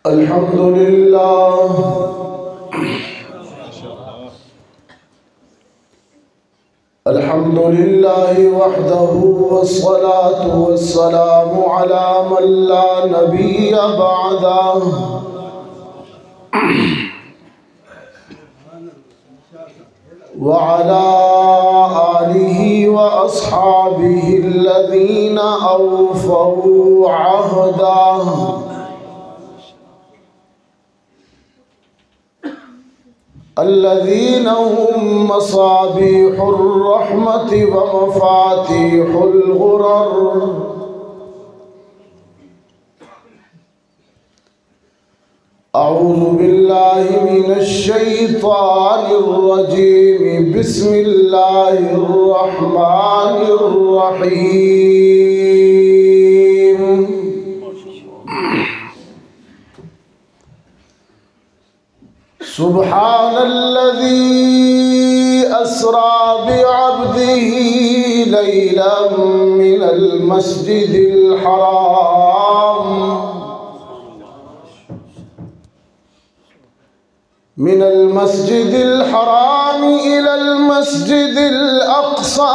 अल्हम्दुलिल्लाह अल्हम्दुलिल्लाहि वहदहु वस्सलातु वस्सलामु अला मन ला नबिय्य बअदह व अला आलिहि व अस्हाबिहि अल्लज़ीना औफ़ू अहदह अल्लज़ीना हुम मसाबीहुर रहमति व मफातीहुल गुरर। अऊज़ु बिल्लाहि मिनश शैतानिर रजीम। बिस्मिल्लाहिर रहमानिर रहीम। सुब्हानल्लज़ी अस्रा बिअब्दिही लैलन मिनल मस्जिदिल हराम इलल मस्जिदिल अक़सा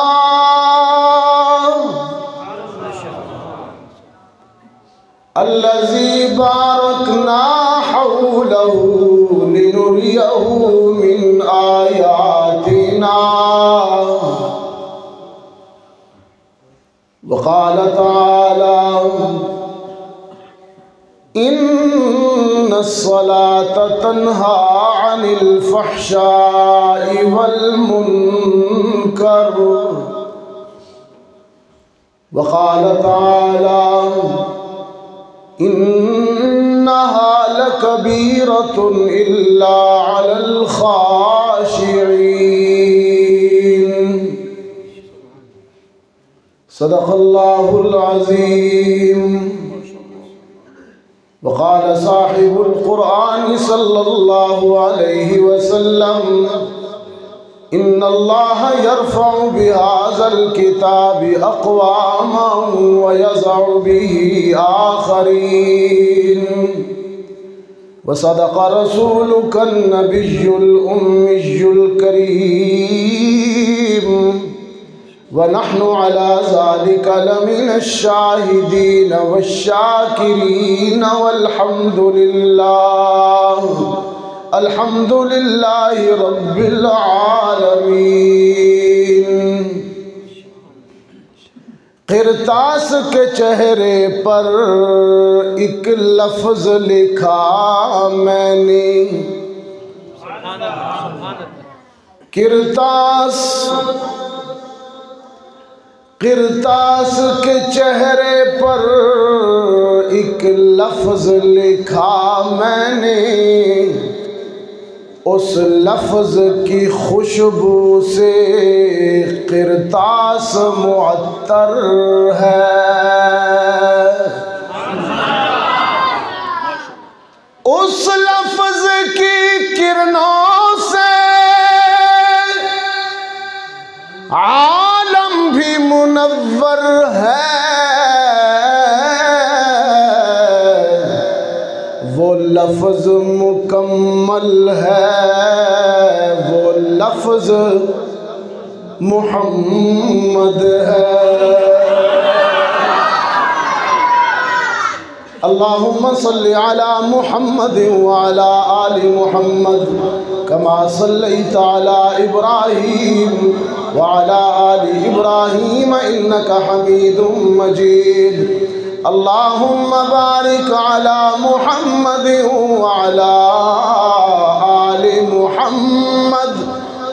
अल्लज़ी बारकना हौलहु लिनुरियहु मिन आयातिना। वक़ाल तआला इन्नस्सलात तन्हा अनिल फ़हशाइ वल मुनकर। वक़ाल तआला इन्नहा लकबीरतुन इल्ला अलल ख़ाशिईन। सदक़ल्लाहुल अज़ीम। वक़ाल साहिबुल क़ुरआन सल्लल्लाहु अलैहि वसल्लम इन्नल्लाह यरफ़उ बिहाज़ल किताबि अक़वामन व यज़अु बिही आख़रीन। व सदक़ रसूलुकन नबिय्युल उम्मियुल करीम। व नहनु अला ज़ालिका लमिनश शाहिदीन वश्शाकिरीन अल्हम्दुलिल्लाहि रब्बिल आलमीन। क़िरतास के चेहरे पर एक लफ्ज़ लिखा मैंने। क़िरतास के चेहरे पर एक लफ्ज़ लिखा मैंने। उस लफ्ज़ की खुशबू से क़िरतास मुअत्तर है। उस लफ्ज़ की किरणों से आलम भी मुनव्वर है। वो लफ्ज़ मुकम्मल है, वो लफ्ज़ मुहम्मद है। अल्लाहुम्मा सल्लि अला मुहम्मद व अला आलि मुहम्मद कमा सल्लैता अला इब्राहीम व अला आलि इब्राहीम इन्नका हमीदुम मजीद। अल्लाहुम्मा बारिक अला मुहम्मद व अला आलि मुहम्मद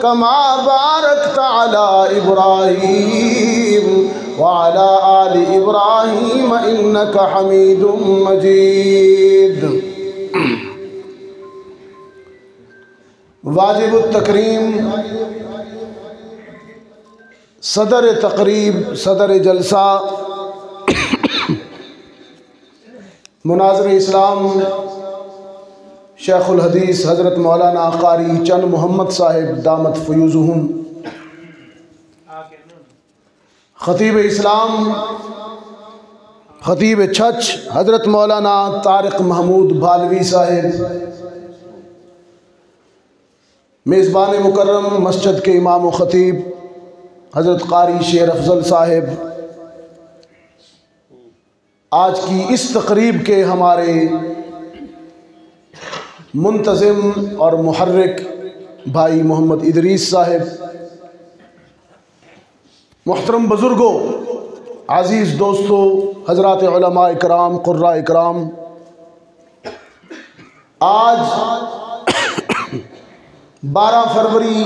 कमा बारकता अला इब्राहीम व अला आलि इब्राहीम इन्नका हमीदुम मजीद। वाजिबुत तकरीम सदर तकरीब सदर जलसा मुनाज़िर इस्लाम शेखुल हदीस हज़रत मौलाना कारी चंद मोहम्मद साहिब दामत फ़यूज़ुहुम, ख़तीब इस्लाम खतीब छछ हज़रत मौलाना तारिक महमूद बालवी साहिब, मेज़बान मुकर्रम मस्जिद के इमाम व खतीब हज़रत क़ारी शेर अफजल साहिब, आज की इस तकरीब के हमारे मुंतज़िम और मुहर्रिक भाई मोहम्मद इदरीस साहिब, मुहतरम बुज़ुर्गों, अज़ीज़ दोस्तों, हज़रात उलमा इकराम, क़ुर्रा इकराम, आज 12 फरवरी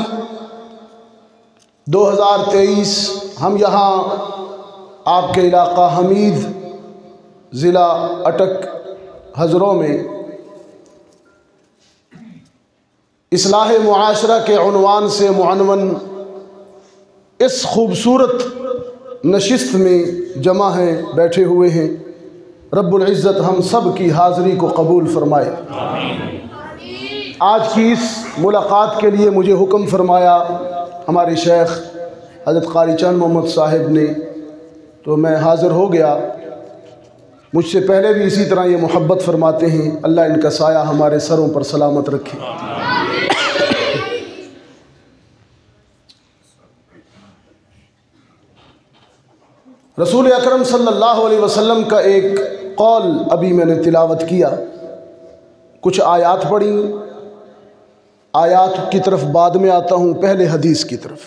2023 हम यहाँ आपके इलाक़ा हमीद ज़िला अटक हज़रों में इस्लाह मुआशरा के उन्वान से मुअन्वन इस खूबसूरत नशिस्त में जमा हैं, बैठे हुए हैं। रब्बुल इज़्ज़त हम सब की हाज़री को कबूल फरमाए। आज की इस मुलाकात के लिए मुझे हुक्म फरमाया हमारे शेख हज़रत क़ारी चंद मोहम्मद साहिब ने, तो मैं हाज़िर हो गया। मुझसे पहले भी इसी तरह ये मोहब्बत फरमाते हैं। अल्लाह इनका साया हमारे सरों पर सलामत रखे। रसूल अकरम सल्लल्लाहु अलैहि वसल्लम का एक कौल अभी मैंने तिलावत किया, कुछ आयात पढ़ी। आयात की तरफ बाद में आता हूँ, पहले हदीस की तरफ।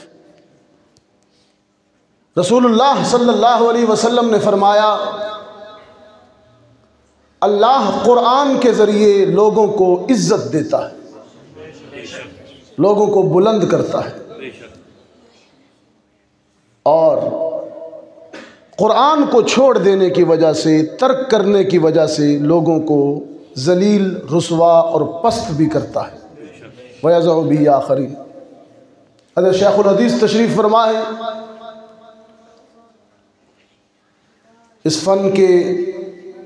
रसूलुल्लाह सल्लल्लाहु अलैहि वसल्लम ने फरमाया, अल्लाह कुरान के ज़रिए लोगों को इज़्ज़त देता है, लोगों को बुलंद करता है, और कुरान को छोड़ देने की वजह से, तर्क करने की वजह से लोगों को जलील, रुसवा और पस्त भी करता है। वयज़उ बि आखरीन। हज़रत शेखुल हदीस तशरीफ़ फरमा है। इस फ़न के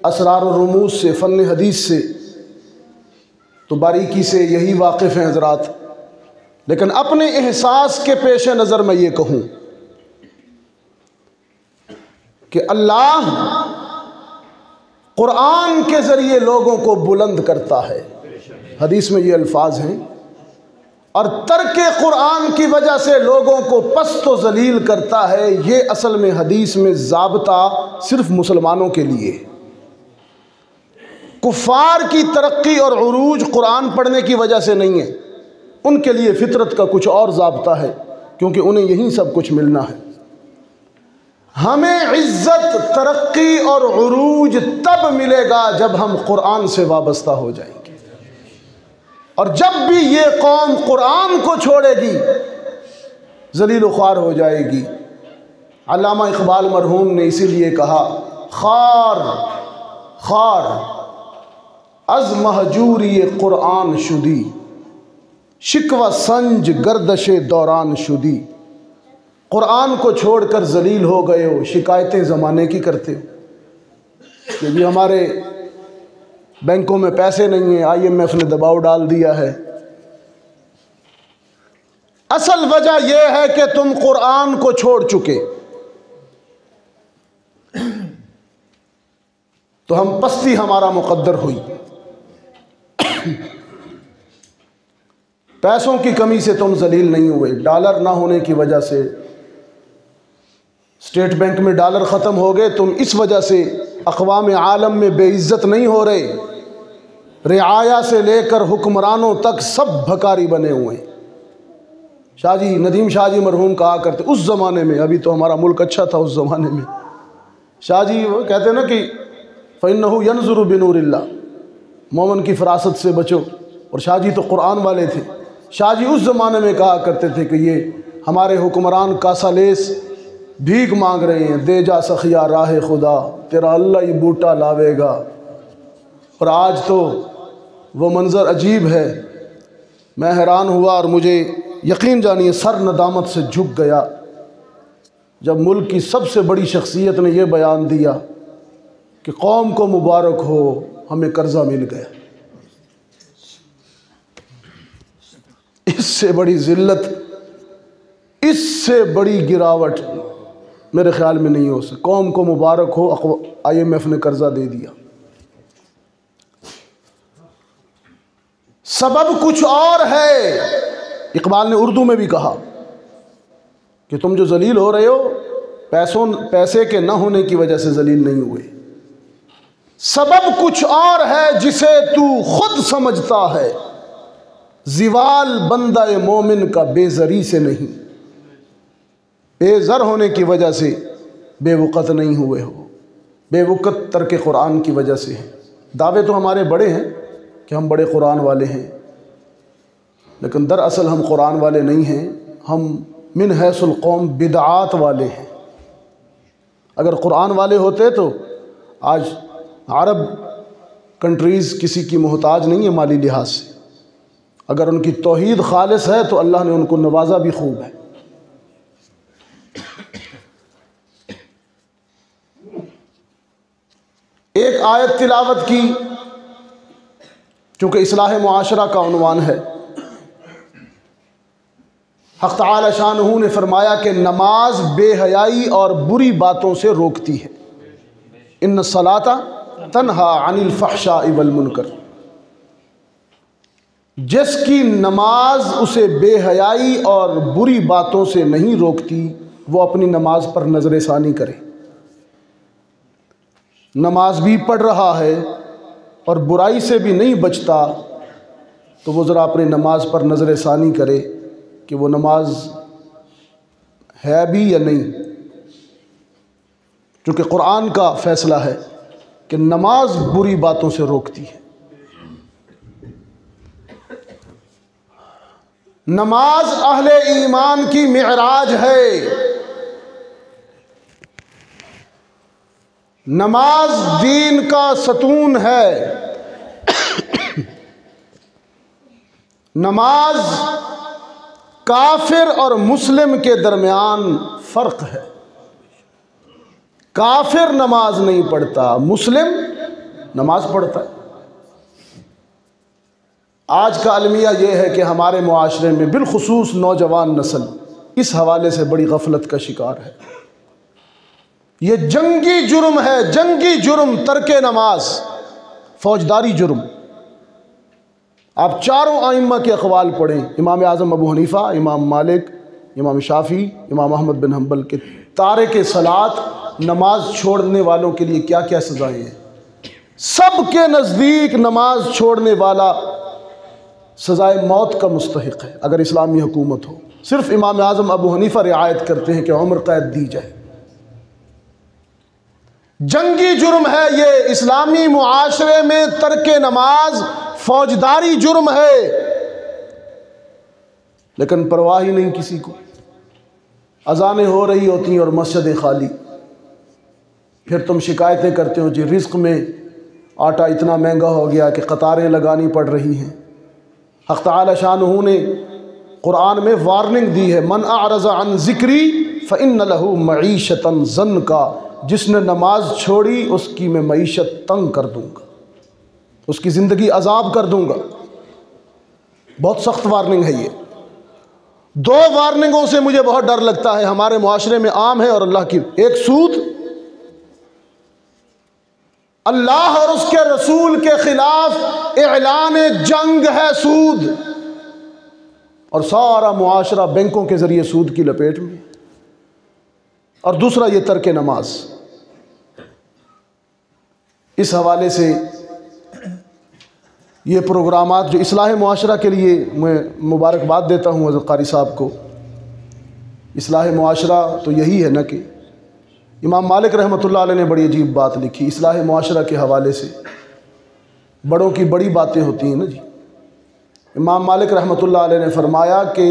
असरार और रुमूज़ से, फ़न हदीस से तो बारीकी से यही वाकिफ़ हैं हज़रात, लेकिन अपने एहसास के पेश नज़र मैं ये कहूँ कि अल्लाह कुरान के ज़रिए लोगों को बुलंद करता है। हदीस में ये अल्फाज हैं, और तर्के कुरान की वजह से लोगों को पस्त व ज़लील करता है। ये असल में हदीस में ज़ाब्ता सिर्फ मुसलमानों के लिए। कुफ़ार की तरक्की और उरूज कुरान पढ़ने की वजह से नहीं है, उनके लिए फितरत का कुछ और ज़ाब्ता है, क्योंकि उन्हें यही सब कुछ मिलना है। हमें इज़्ज़त, तरक्की और उरूज तब मिलेगा जब हम कुरान से वाबस्ता हो जाएंगे, और जब भी ये कौम कुरान को छोड़ेगी ज़लील ख्वार हो जाएगी। अल्लामा इक़बाल मरहूम ने इसीलिए कहा, खार खार अज़ महजूरी कुरान शुदी, शिकवा संज गर्दश दौरान शुदी। कुरान को छोड़कर ज़लील हो गए हो, शिकायतें ज़माने की करते हो कि जी हमारे बैंकों में पैसे नहीं हैं, IMF ने दबाव डाल दिया है। असल वजह यह है कि तुम कुरान को छोड़ चुके, तो हम पस्ती हमारा मुकद्दर हुई। पैसों की कमी से तुम ज़लील नहीं हुए, डॉलर ना होने की वजह से, स्टेट बैंक में डॉलर ख़त्म हो गए, तुम इस वजह से अक़वाम आलम में बेइज्जत नहीं हो रहे। रियाया से लेकर हुक्मरानों तक सब भकारी बने हुए। शाहजी नदीम शाहजी मरहूम कहा करते उस ज़माने में, अभी तो हमारा मुल्क अच्छा था उस ज़माने में, शाहजी वो कहते ना कि फ़इन्नहु यनज़ुरु बिनूरिल्लाह, मोमिन की फरासत से बचो। और शाहजी तो कुरान वाले थे। शाहजी उस ज़माने में कहा करते थे कि ये हमारे हुक्मरान कासालेस भीख मांग रहे हैं, दे जा सखिया राह खुदा, तेरा अल्लाह ही बूटा लावेगा। और आज तो वो मंज़र अजीब है, मैं हैरान हुआ और मुझे यकीन जानिए सर नदामत से झुक गया जब मुल्क की सबसे बड़ी शख्सियत ने यह बयान दिया कि कौम को मुबारक हो, हमें कर्जा मिल गया। इससे बड़ी ज़िल्लत, इससे बड़ी गिरावट मेरे ख्याल में नहीं हो सकता। कौम को मुबारक हो, IMF ने कर्जा दे दिया। सबब कुछ और है। इकबाल ने उर्दू में भी कहा कि तुम जो जलील हो रहे हो पैसे के न होने की वजह से जलील नहीं हुए। सबब कुछ और है जिसे तू खुद समझता है, जिवाल बंदा मोमिन का बेजरी से नहीं। बेजर होने की वजह से बेवकत नहीं हुए हो, बेवकत तर्क कुरान की वजह से है। दावे तो हमारे बड़े हैं कि हम बड़े कुरान वाले हैं, लेकिन दरअसल हम कुरान वाले नहीं हैं, हम मिन हैसुल कौम बिदआत वाले हैं। अगर कुरान वाले होते तो आज अरब कंट्रीज़ किसी की मोहताज नहीं है माली लिहाज से। अगर उनकी तौहीद खालिस है तो अल्लाह ने उनको नवाजा भी खूब है। एक आयत तिलावत की, चूँकि इस्लाह मुआशरा का उन्वान है। हक़ तआला शानहू ने फरमाया कि नमाज बेहयाई और बुरी बातों से रोकती है। इन्न सलाता तन्हा अनिल फ़हशाइ वल मुनकर। जिसकी नमाज उसे बेहयाई और बुरी बातों से नहीं रोकती, वो अपनी नमाज पर नज़र सानी करे। नमाज भी पढ़ रहा है और बुराई से भी नहीं बचता, तो वो ज़रा अपनी नमाज पर नज़र सानी करे कि वो नमाज है भी या नहीं। क्योंकि कुरान का फ़ैसला है कि नमाज बुरी बातों से रोकती है। नमाज अहले ईमान की मिअराज है। नमाज दीन का सतून है। नमाज काफिर और मुस्लिम के दरमियान फ़र्क है। काफिर नमाज नहीं पढ़ता, मुस्लिम नमाज पढ़ता है। आज का अलमिया ये है कि हमारे मुआशरे में बिलखुसूस नौजवान नस्ल इस हवाले से बड़ी गफलत का शिकार है। ये जंगी जुर्म है, जंगी जुर्म तर्के नमाज, फौजदारी जुर्म। आप चारों आइम्मा के अक़वाल पढ़ें, इमाम आज़म अबू हनीफ़ा, इमाम मालिक, इमाम शाफ़ी, इमाम अहमद बिन हम्बल के तारिक सलात, नमाज छोड़ने वालों के लिए क्या क्या सज़ाएँ हैं। सब के नज़दीक नमाज छोड़ने वाला सज़ाए मौत का मुस्तहिक़ है अगर इस्लामी हुकूमत हो। सिर्फ इमाम आज़म अबू हनीफ़ा रियायत करते हैं कि उम्र कैद दी जाए। जंगी जुर्म है ये। इस्लामी मुआशरे में तर्के नमाज फौजदारी जुर्म है, लेकिन परवाह ही नहीं किसी को। अज़ानें हो रही होती हैं और मस्जिदें खाली। फिर तुम शिकायतें करते हो जी रिज़्क़ में आटा इतना महंगा हो गया कि कतारें लगानी पड़ रही हैं। हक़ तआला शानहू ने कुरान में वार्निंग दी है, मन अअरज़ा अन ज़िक्री फ़इन्न लहू मईशतन ज़न्का। जिसने नमाज छोड़ी उसकी मैं मईशत तंग कर दूंगा, उसकी ज़िंदगी अजाब कर दूंगा। बहुत सख्त वार्निंग है ये। दो वार्निंगों से मुझे बहुत डर लगता है, हमारे मुआशरे में आम है और अल्लाह की। एक सूद, अल्लाह और उसके रसूल के खिलाफ ऐलान जंग है सूद, और सारा मुआशरा बैंकों के ज़रिए सूद की लपेट में। और दूसरा ये तर्के नमाज। इस हवाले से ये प्रोग्रामात जो इस्लाह मुआशरा के लिए मैं मुबारकबाद देता हूँ हज़रत क़ारी साहब को। इस्लाह मुआशरा तो यही है ना कि इमाम मालिक रहमतुल्लाह अलैह ने बड़ी अजीब बात लिखी इस्लाह मुआशरा के हवाले से। बड़ों की बड़ी बातें होती हैं ना जी। इमाम मालिक रहमतुल्लाह अलैह ने फरमाया कि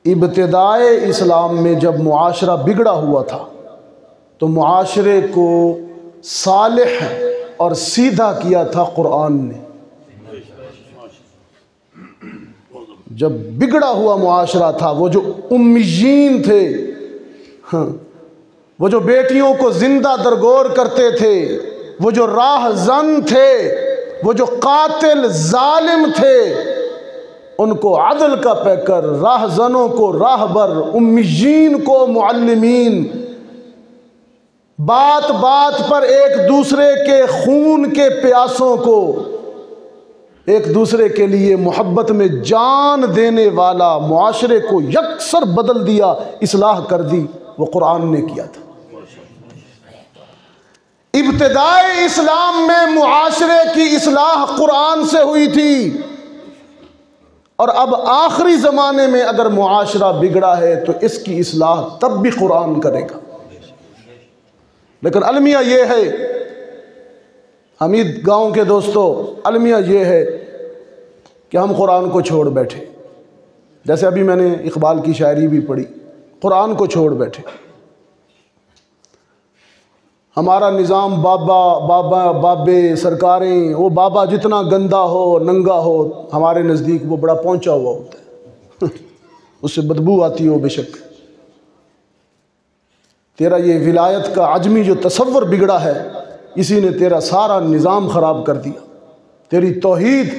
इब्तिदाए इस्लाम में जब मुआशरा बिगड़ा हुआ था तो मुआशरे को सालिह और सीधा किया था कुरान ने। जब बिगड़ा हुआ मुआशरा था, वो जो उम्मीयीन थे, हाँ, वो जो बेटियों को जिंदा दरगोर करते थे, वो जो राहज़न थे, वो जो कातिल जालिम थे, उनको अदल का पैकर, राहजनों को राहबर, उम्मीयीन को मुअल्लिमीन, बात बात पर एक दूसरे के खून के प्यासों को एक दूसरे के लिए मोहब्बत में जान देने वाला, मुआशरे को यकसर बदल दिया, इस्लाह कर दी, वो कुरान ने किया था। इब्तिदाए इस्लाम में मुआशरे की इस्लाह कुरान से हुई थी, और अब आखिरी ज़माने में अगर मुआशरा बिगड़ा है तो इसकी इस्लाह तब भी कुरान करेगा। लेकिन अलमिया ये है, हमीद गांव के दोस्तों, अलमिया ये है कि हम कुरान को छोड़ बैठे। जैसे अभी मैंने इकबाल की शायरी भी पढ़ी, कुरान को छोड़ बैठे। हमारा निज़ाम बाबा बाबा बाबे सरकारें, वो बाबा जितना गंदा हो नंगा हो हमारे नज़दीक वो बड़ा पहुंचा हुआ होता है उससे बदबू आती हो बेशक। तेरा ये विलायत का आजमी जो तसव्वुर बिगड़ा है, इसी ने तेरा सारा निज़ाम ख़राब कर दिया, तेरी तौहीद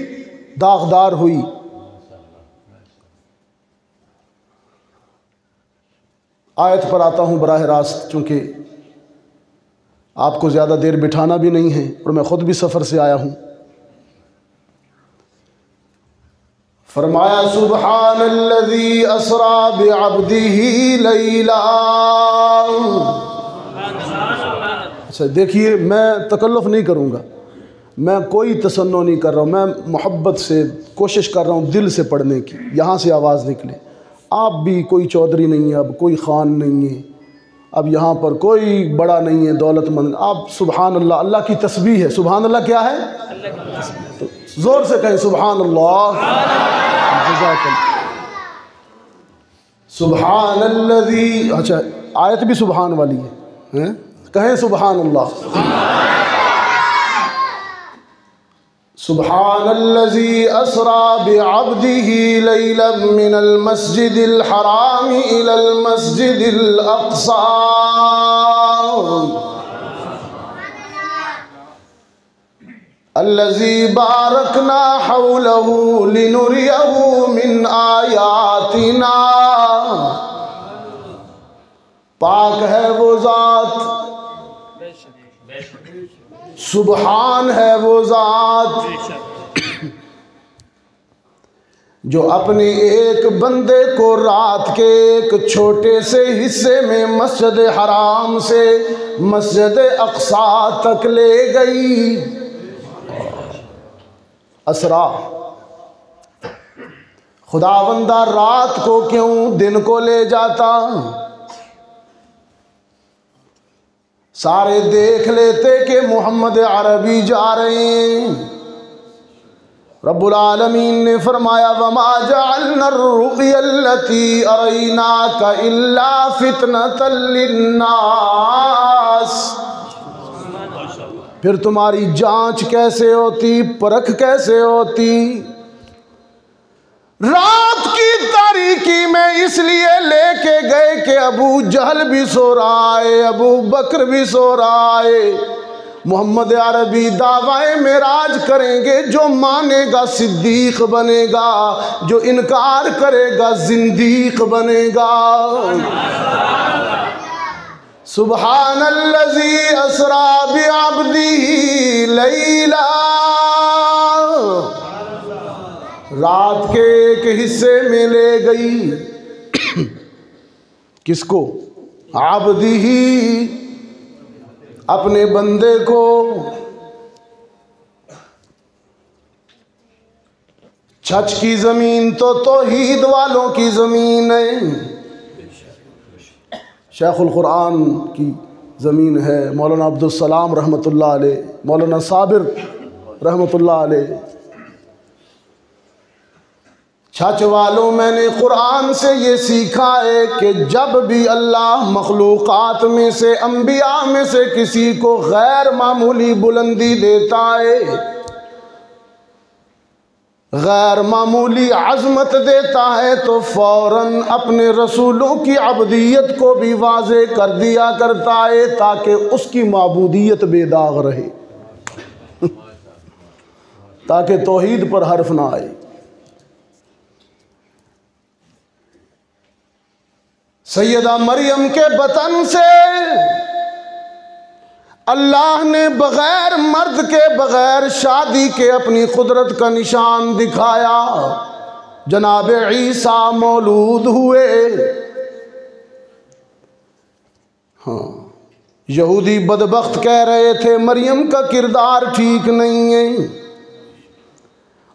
दागदार हुई। आयत पर आता हूँ बराह रास्त, चूँकि आपको ज़्यादा देर बिठाना भी नहीं है और मैं ख़ुद भी सफ़र से आया हूँ। फरमाया सुब्हानल्लज़ी असरा बिअब्दिही लैला। अच्छा देखिए, मैं तकल्लुफ़ नहीं करूँगा, मैं कोई तसन्नो नहीं कर रहा हूँ, मैं मोहब्बत से कोशिश कर रहा हूँ दिल से पढ़ने की, यहाँ से आवाज़ निकले। आप भी कोई चौधरी नहीं है, अब कोई ख़ान नहीं है, अब यहाँ पर कोई बड़ा नहीं है दौलतमंद, आप सुबहान अल्लाह, अल्लाह की तस्बीह है। सुबहान अल्लाह क्या है? तो ज़ोर से कहें सुबहान अल्लाह। सुबहान अल्लज़ी, अच्छा आयत भी सुबहान वाली है? कहें सुबहान अल्लाह। सुब्हानल्लज़ी असरा बिअब्दिही लैलन मिनल मस्जिदिल हराम इलल मस्जिदिल अक़सा अल्लज़ी बारकना हौलहू लिनुरियहू मिन आयातिना। पाक है वो ज़ात, सुबहान है वो ज़ात जो अपने एक बंदे को रात के एक छोटे से हिस्से में मस्जिद हराम से मस्जिद अक़सा तक ले गई। असरा, खुदावंदा रात को क्यों दिन को ले जाता? सारे देख लेते कि मोहम्मद अरबी जा रहे हैं। रब्बुल आलमीन ने फरमाया वमा जअलना रुयल्लती अरैनाका इल्ला फितनतल लिन्नास। फिर तुम्हारी जांच कैसे होती, परख कैसे होती? रात की तारीकी में इसलिए लेके गए कि अबू जहल भी सो रहा है, अबू बकर भी सो रहा है। मोहम्मद अरबी दावाए मेराज करेंगे, जो मानेगा सिद्दीक बनेगा, जो इनकार करेगा जिंदीक बनेगा। सुब्हानल्लज़ी असरा बिअब्दिही लैला। रात के एक हिस्से में ले गई किसको? आबदी, अपने बंदे को। छच की ज़मीन तो तौहीद वालों की ज़मीन है, शेखुल कुरान की ज़मीन है, मौलाना अब्दुल सलाम रहमतुल्लाह अलैह, मौलाना साबिर रहमतुल्लाह अलैह। छच वालों, मैंने कुरान से ये सीखा है कि जब भी अल्लाह मखलूक़ात में से, अंबिया में से किसी को गैर मामूली बुलंदी देता है, गैर मामूली अज़मत देता है, तो फ़ौरन अपने रसूलों की अब्दियत को भी वाज़े कर दिया करता है ताकि उसकी माबूदियत बेदाग रहे, ताकि तौहीद पर हर्फ ना आए। सैयदा मरियम के बतन से अल्लाह ने बग़ैर मर्द के, बग़ैर शादी के अपनी कुदरत का निशान दिखाया। जनाब ईसा मौलूद हुए। हाँ, यहूदी बदबख्त कह रहे थे मरियम का किरदार ठीक नहीं है,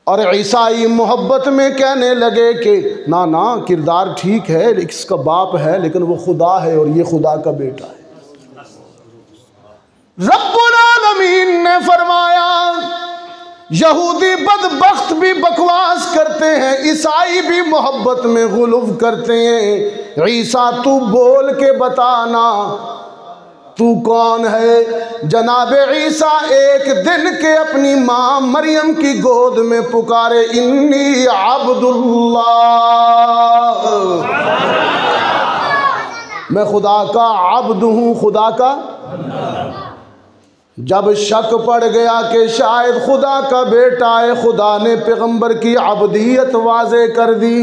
और ईसाई मोहब्बत में कहने लगे कि ना ना किरदार ठीक है, इसका बाप है लेकिन वो खुदा है और ये खुदा का बेटा है। रब्बुल आलमीन ने फरमाया यहूदी बदबख्त भी बकवास करते हैं, ईसाई भी मोहब्बत में गुलूफ करते हैं। ईसा तू बोल के बताना तू कौन है। जनाब ईसा एक दिन के अपनी माँ मरियम की गोद में पुकारे, इन्नी अब्दुल्लाह, मैं खुदा का अब्द हूँ, खुदा का। जब शक पड़ गया कि शायद खुदा का बेटा है, खुदा ने पैगंबर की अब्दियत वाज़े कर दी।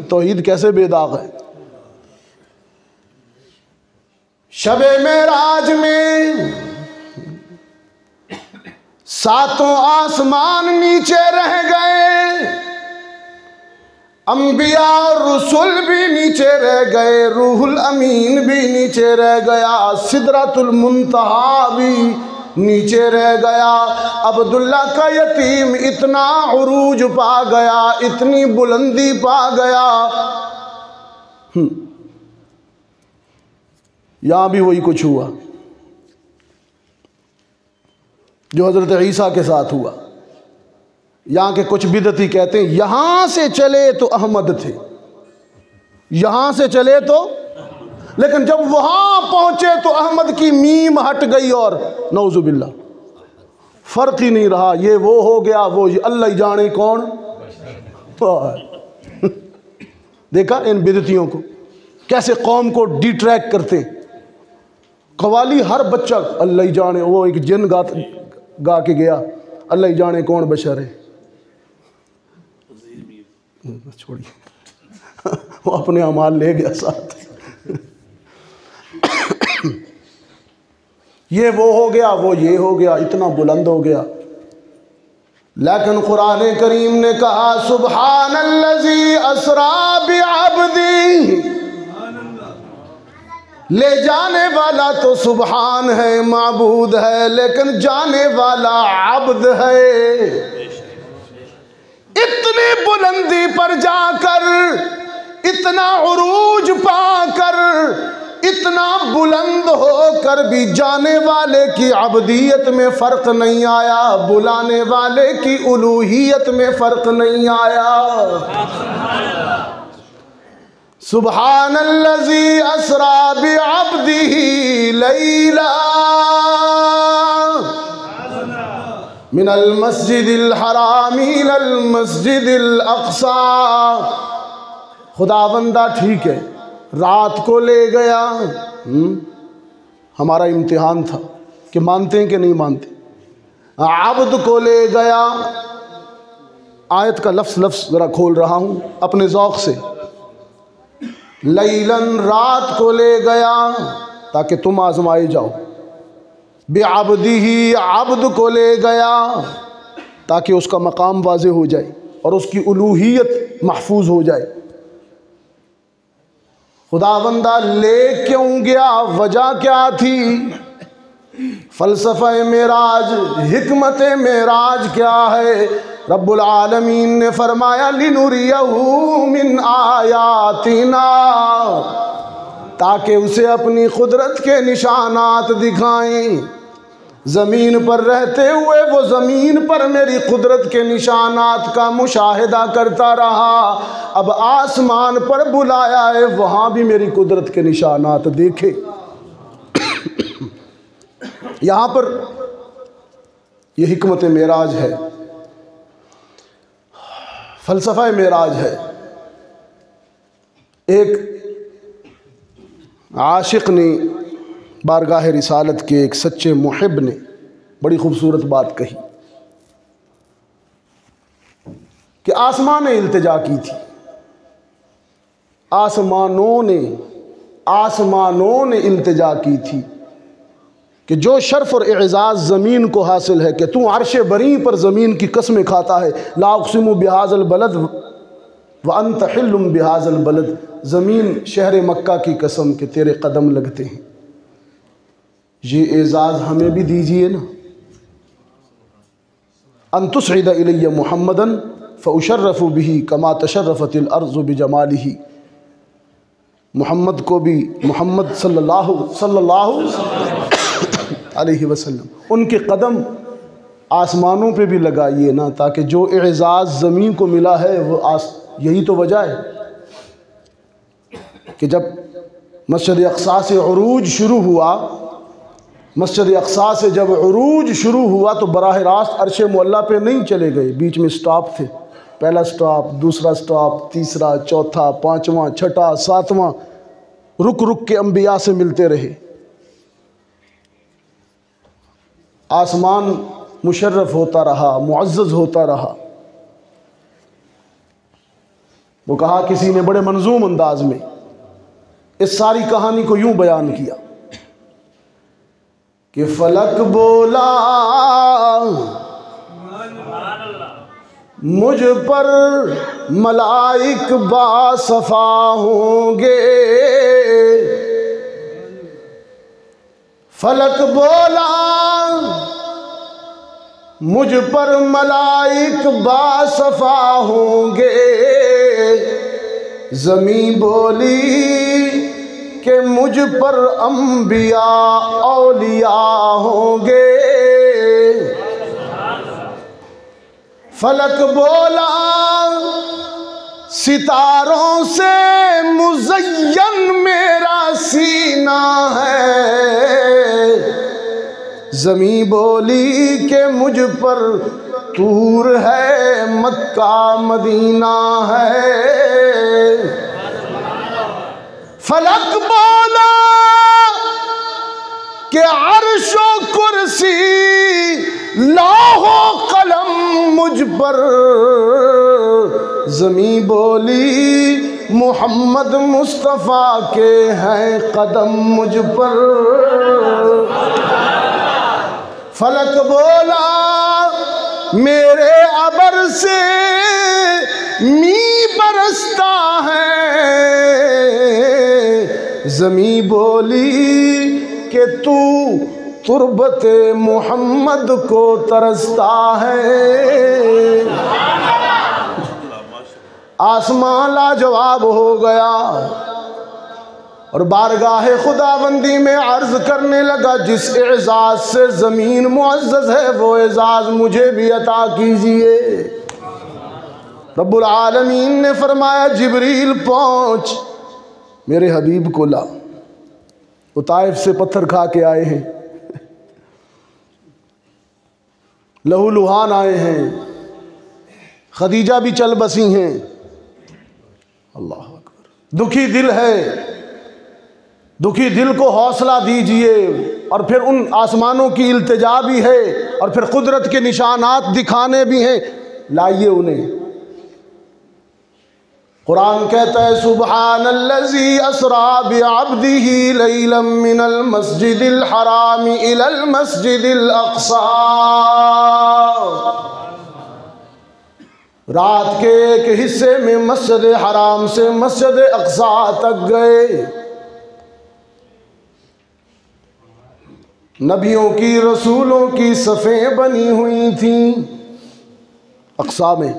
तौहीद कैसे बेदाग है। शबे मेराज में सातों आसमान नीचे रह गए, अंबिया और रसूल भी नीचे रह गए, रूहुल अमीन भी नीचे रह गया, सिदरतुल मुंतहा भी नीचे रह गया। अब्दुल्ला का यतीम इतना उरूज पा गया, इतनी बुलंदी पा गया। यहाँ भी वही कुछ हुआ जो हज़रत ईसा के साथ हुआ। यहाँ के कुछ बिदती कहते हैं यहाँ से चले तो अहमद थे, यहाँ से चले तो, लेकिन जब वहाँ पहुँचे तो अहमद की मीम हट गई और नौजुबिल्ला फ़र्क ही नहीं रहा। ये वो हो गया, वो अल्लाह ही जाने कौन। देखा इन बिदतियों को कैसे कौम को डिट्रैक्ट करते। कवाली हर बच्चा अल्लाह ही जाने, वो एक जिन गा के गया, अल्लाह ही जाने कौन बशर है। छोड़िए वो अपने अमाल ले गया साथ। ये वो हो गया, वो ये हो गया, इतना बुलंद हो गया। लेकिन कुरान करीम ने कहा सुब्हानल्लज़ी अस्रा बिअब्दी, ले जाने वाला तो सुब्हान है, माबूद है, लेकिन जाने वाला अब्द है। इतनी बुलंदी पर जाकर, इतना उरूज पाकर, इतना बुलंद होकर भी जाने वाले की अब्दियत में फ़र्क नहीं आया, बुलाने वाले की उलूहियत में फ़र्क नहीं आया। सुब्हानल्लज़ी अस्रा बिअब्दिही लैला मिनल मस्जिदिल हरामी इलल मस्जिदिल अक़सा। खुदावंदा ठीक है रात को ले गया। हमारा इम्तिहान था कि मानते हैं कि नहीं मानते। आबद को ले गया। आयत का लफ्ज़ लफ्ज़ ज़रा खोल रहा हूँ अपने ज़ौक़ से। लैलन रात को ले गया ताकि तुम आजमाए जाओ। बेअब्दिही अब्द को ले गया ताकि उसका मकाम वाज़े हो जाए और उसकी उलूहियत महफूज हो जाए। खुदावंदा ले क्यों गया, वजह क्या थी? फ़लसफ़ा मेराज, हिकमत मेराज क्या है? रब्बुल आलमीन ने फरमाया लिनुरियहू मिन आयातिना, ताकि उसे अपनी कुदरत के निशानात दिखाएं। ज़मीन पर रहते हुए वो ज़मीन पर मेरी कुदरत के निशानात का मुशाहिदा करता रहा। अब आसमान पर बुलाया है, वहाँ भी मेरी कुदरत के निशानात देखे। यहाँ पर यह हिकमत मेराज है, फ़लसफ़ा मेराज है। एक आशिक़ ने बारगाह रिसालत के एक सच्चे मुहिब ने बड़ी खूबसूरत बात कही कि आसमान ने इल्तिजा की थी। आसमानों ने इल्तिजा की थी कि जो शर्फ और एजाज़ ज़मीन को हासिल है कि तू अर्श बरी पर ज़मीन की कसमें खाता है। ला उक़सिमु बिहाज़ल बलद व अंत हिल्लुम बिहाज़ल बलद, ज़मीन शहर मक्का की कसम के तेरे कदम लगते हैं। ये एजाज़ हमें भी दीजिए ना। अन तुस्इद इलैया मुहम्मदन फ़उशर्रफ़ु बिही कमा तशर्रफ़तिल अर्ज़ु बिजमालिही। मोहम्मद को भी, मोहम्मद सल्लल्लाहु अलैहि वसल्लम, उनके कदम आसमानों पे भी लगाइए ना, ताकि जो एजाज़ ज़मीन को मिला है वो यही तो वजह है कि जब मस्जिद अक़सा से उरूज शुरू हुआ, मस्जिद अक़सा से जब उरूज शुरू हुआ तो बराह रास्त अर्श मुअल्ला पे नहीं चले गए, बीच में स्टॉप थे। पहला स्टॉप, दूसरा स्टॉप, तीसरा, चौथा, पाँचवां, छठा, सातवां, रुक रुक के अंबिया से मिलते रहे। आसमान मुशर्रफ होता रहा, मुअज़्ज़ज़ होता रहा। वो कहा किसी ने बड़े मंजूम अंदाज में इस सारी कहानी को यूं बयान किया कि फलक बोला मुझ पर मलाइक बासफा होंगे, फलक बोला मुझ पर मलाइक बासफा होंगे, ज़मीं बोली कि मुझ पर अंबिया औलिया होंगे। फलक बोला सितारों से मुज़य्यन मेरा सीना है, ज़मीं बोली कि मुझ पर तूर है मक्का मदीना है। फलक बोला कि अर्शो कुर्सी लौहो कलम मुझ पर, ज़मीं बोली मोहम्मद मुस्तफ़ा के हैं कदम मुझ पर। फलक बोला मेरे अबर से मी बरसता है, ज़मीं बोली कि तू तुरबते मोहम्मद को तरसता है। आसमां लाजवाब हो गया और बारगाहे खुदाबंदी में अर्ज़ करने लगा, जिस एजाज़ से ज़मीन मुअज़्ज़ज़ है वो एजाज़ मुझे भी अता कीजिए। रब्बुल आलमीन ने फरमाया जिब्रील पहुँच मेरे हबीब को ला। वो ताइफ से पत्थर खा के आए हैं, लहूलुहान आए हैं, खदीजा भी चल बसी हैं। अल्लाह अकबर। दुखी दिल है, दुखी दिल को हौसला दीजिए। और फिर उन आसमानों की इल्तिजा भी है और फिर कुदरत के निशानात दिखाने भी हैं, लाइए उन्हें। कुरान कहता है सुब्हानल्लज़ी असरा बिअब्दिही लैलन मिनल मस्जिदिल हरामी इलल मस्जिदिल अक़सा। रात के एक हिस्से में मस्जिद हराम से मस्जिद अक़सा तक गए। नबियों की, रसूलों की सफ़ें बनी हुई थीं अक़सा में।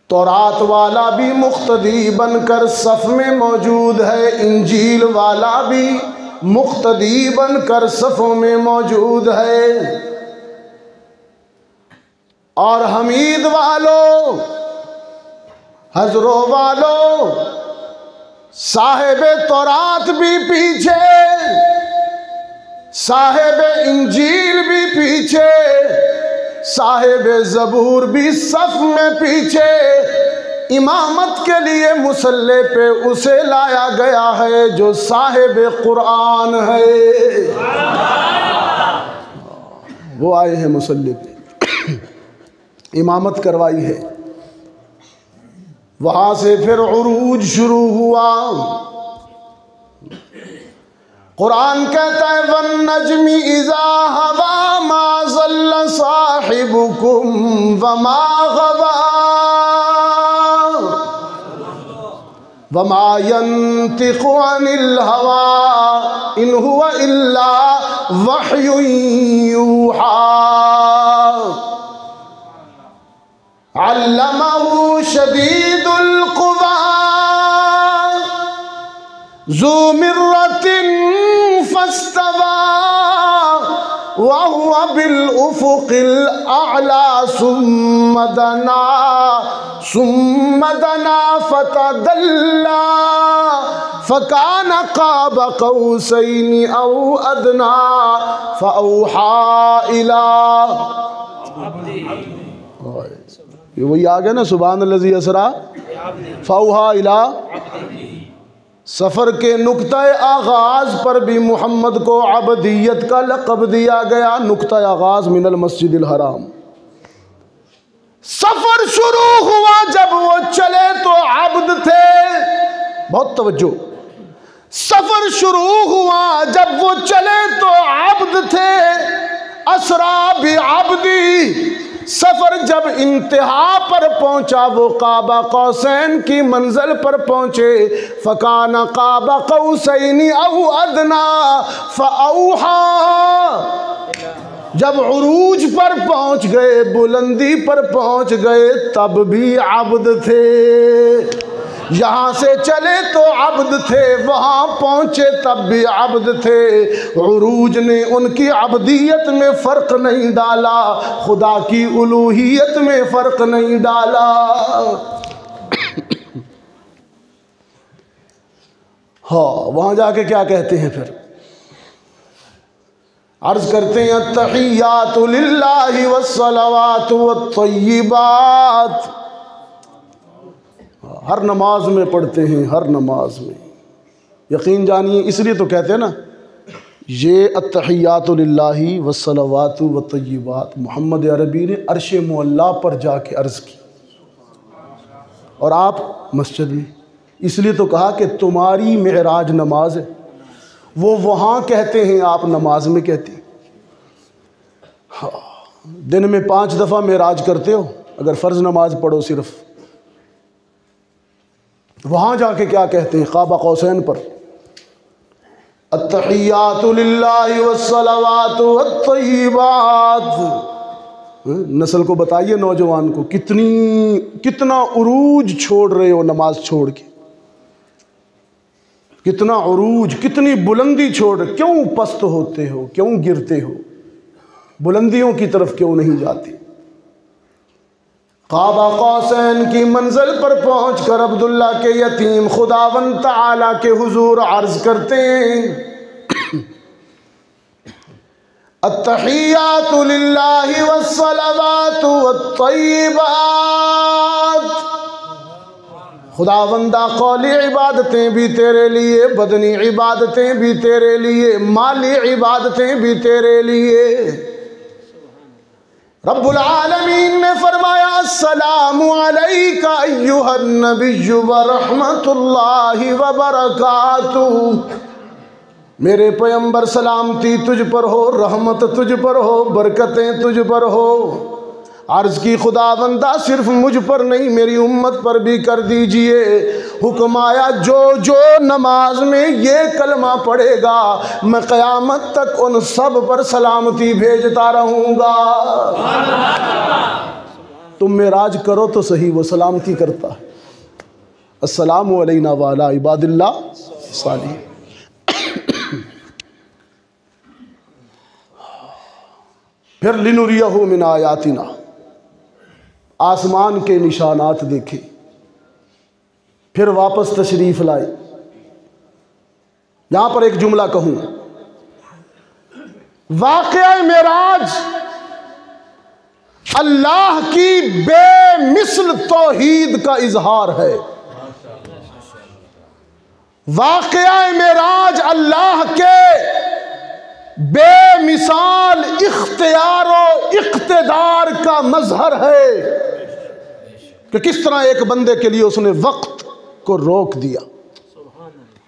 तौरात वाला भी मुख्तदी बनकर सफ़ में मौजूद है, इंजील वाला भी मुख्तदी बनकर सफ़ों में मौजूद है। और हमीद वालों, हजरों वालों, साहिबे तौरात भी पीछे, साहिबे इंजील भी पीछे, साहिबे ज़बूर भी सफ़ में पीछे। इमामत के लिए मुसल्ले पे उसे लाया गया है जो साहिबे कुरान है। वो आए हैं मुसल्ले पे, इमामत करवाई है। वहां से फिर उरूज शुरू हुआ। कुरान कहता है वन नजमी इज़ा हवा मा ज़ल्ल साहिबुकुम वमा गवा वमा यंतिक़ु अनिल हवा इन हुवा इल्ला वह्युन यूहा अल्लमहु शदीदुल क़ुवा ज़ू मिर्रतिन फस्तवा वहुवा बिल उफ़ुक़िल अअला सुम्मा दना फ़तदल्ला फ़कान क़ाब क़ौसैनि औ अदना फ़अौहा इला। ये वही आ गया ना, सुब्हानल्लज़ी असरा फ़अौहा इला। सफ़र के नुक्ता आगाज़ पर भी मोहम्मद को अबदियत का लक़ब दिया गया। नुक्ता आगाज़ मिनल मस्जिदिल हराम। सफ़र शुरू हुआ जब वो चले तो अब्द थे। बहुत तवज्जो। सफ़र शुरू हुआ जब वो चले तो अब्द थे। असरा भी अब्दी। सफ़र जब इंतहा पर पहुंचा वो काबा कौसैन की मंजिल पर पहुंचे। फ़कान काबा कौसैनी औ अदना फ़अौहा। जब उरूज पर पहुंच गए, बुलंदी पर पहुंच गए, तब भी अब्द थे। यहाँ से चले तो अब्द थे, वहाँ पहुँचे तब भी अब्द थे। उरूज ने उनकी अब्दियत में फ़र्क नहीं डाला, खुदा की उलूहियत में फ़र्क नहीं डाला। हाँ, वहाँ जाके क्या कहते हैं फिर? अर्ज़ करते हैं अत्तहियातु लिल्लाहि वस्सलावातु वत्तय्यिबात। हर नमाज में पढ़ते हैं, हर नमाज में। यकीन जानिए, इसलिए तो कहते हैं ना, ये अत्तहियातु लिल्लाहि वस्सलावातु वत्तय्यिबात मोहम्मद अरबी ने अर्श मुअल्ला पर जाके अर्ज़ की, और आप मस्जिद में। इसलिए तो कहा कि तुम्हारी मेराज नमाज है। वो वहाँ कहते हैं, आप नमाज में कहते हैं। हाँ, दिन में 5 दफ़ा मेराज करते हो अगर फ़र्ज़ नमाज पढ़ो सिर्फ। वहाँ जाके क्या कहते हैं काबा कौसैन पर? अत्तहियातु लिल्लाहि वस्सलावातु वत्तय्यिबात। नस्ल को बताइए, नौजवान को, कितना उरूज छोड़ रहे हो नमाज छोड़ के। कितना उरूज, कितनी बुलंदी छोड़, क्यों पस्त होते हो, क्यों गिरते हो, बुलंदियों की तरफ क्यों नहीं जाते? काबा कौसैन की मंजिल पर पहुंचकर अब्दुल्ला के यतीम खुदावंद तआला के हुजूर अर्ज करते हैं अत्तहियातु लिल्लाहि वस्सलावातु वत्तय्यिबात। खुदावंदा कौली इबादतें भी तेरे लिए, बदनी इबादतें भी तेरे लिए, माली इबादतें भी तेरे लिए। रब्बुल आलमीन ने फरमाया अस्सलामु अलैका अय्युहन नबिय्यु व रहमतुल्लाहि व बरकातुहू। मेरे पैगंबर सलामती तुझ पर हो, रहमत तुझ पर हो, बरकतें तुझ पर हो। अर्ज़ की खुदावंदा सिर्फ मुझ पर नहीं, मेरी उम्मत पर भी कर दीजिए। हुक्म आया जो नमाज में ये कलमा पढ़ेगा मैं क़यामत तक उन सब पर सलामती भेजता रहूँगा। तुम मेराज करो तो सही, वो सलामती करता है। अस्सलामु अलैना व अला इबादिल्लाह सालिहीन। फिर लिनुरियहु मिन आयातिना, आसमान के निशानात देखे। फिर वापस तशरीफ़ लाए। यहाँ पर एक जुमला कहूँ, वाक़या मेराज अल्लाह की बेमिसल तौहीद का इजहार है। वाक़या मेराज अल्लाह के बेमिसाल इख्तियार और इक़्तिदार का मजहर है कि किस तरह एक बंदे के लिए उसने वक्त को रोक दिया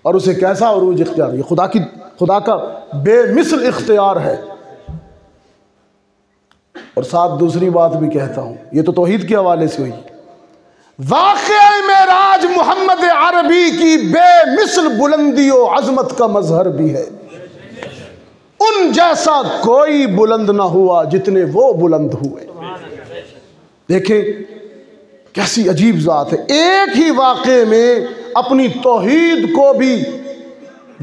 और उसे कैसा उरूज इख्तियार। ये खुदा का बेमिसल इख्तियार है। और साथ दूसरी बात भी कहता हूँ, ये तो तौहीद के हवाले से हुई। वाक़या मेराज मोहम्मद अरबी की बेमिसल बुलंदी और अजमत का मजहर भी है। उन जैसा कोई बुलंद ना हुआ जितने वो बुलंद हुए। देखें कैसी अजीब ज़ात है। एक ही वाक़े में अपनी तौहीद को भी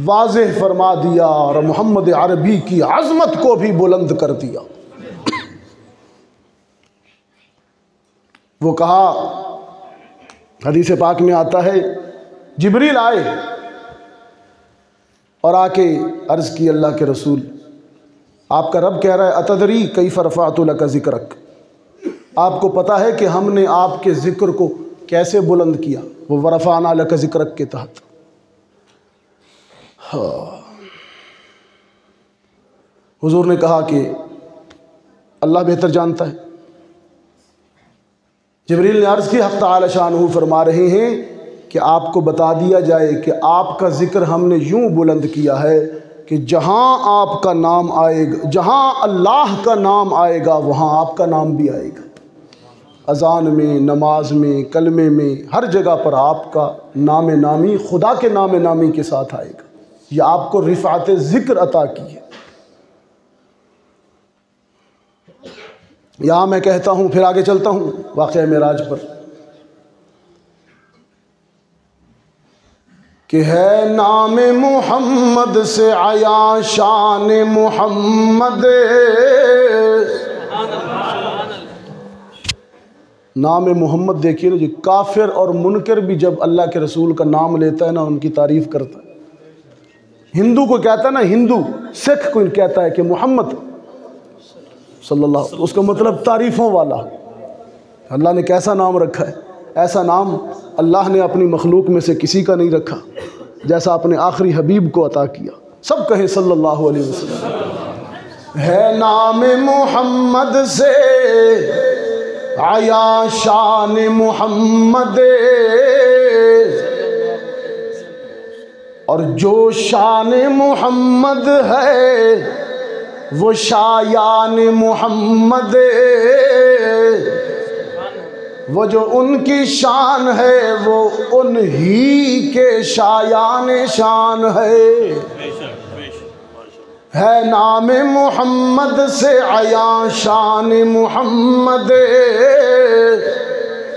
वाज़ेह फरमा दिया और मोहम्मद अरबी की अजमत को भी बुलंद कर दिया। वो कहा, हदीस पाक में आता है, जिब्रील आए और आके अर्ज़ की, अल्लाह के रसूल, आपका रब कह रहा है अतदरी कैफ़ रफ़अतु लका ज़िक्रक, आपको पता है कि हमने आपके ज़िक्र को कैसे बुलंद किया। वो वरफ़अना लका ज़िक्रक के तहत। हुज़ूर ने कहा कि अल्लाह बेहतर जानता है। जिब्रील ने अर्ज़ की, हक़ तआला शानहू फरमा रहे हैं कि आपको बता दिया जाए कि आपका ज़िक्र हमने यूँ बुलंद किया है कि जहाँ आपका नाम आएगा, जहाँ अल्लाह का नाम आएगा वहाँ आपका नाम भी आएगा। अज़ान में, नमाज में, कलमे में, हर जगह पर आपका नाम नामी खुदा के नाम नामी के साथ आएगा। यह आपको रिफ़ात ज़िक्र अता की है। यहाँ मैं कहता हूँ, फिर आगे चलता हूँ वाक़या मेराज पर, कि है नाम मोहम्मद से आया शान मोहम्मद। नाम मोहम्मद देखिए ना जी, काफिर और मुनकर भी जब अल्लाह के रसूल का नाम लेता है ना, उनकी तारीफ़ करता है। हिंदू को कहता है ना, हिंदू, सिख को कहता है कि मोहम्मद सल्लल्लाहु, उसका मतलब तारीफ़ों वाला। अल्लाह ने कैसा नाम रखा है, ऐसा नाम अल्लाह ने अपनी मखलूक में से किसी का नहीं रखा जैसा अपने आखिरी हबीब को अता किया। सब कहें सल्लल्लाहु अलैहि वसल्लम। है नाम मोहम्मद से आया शान मोहम्मद, और जो शान मोहम्मद है वो शायान मोहम्मद। वो जो उनकी शान है वो उन्हीं के शायान शान है नाम मोहम्मद से आया शान मोहम्मद,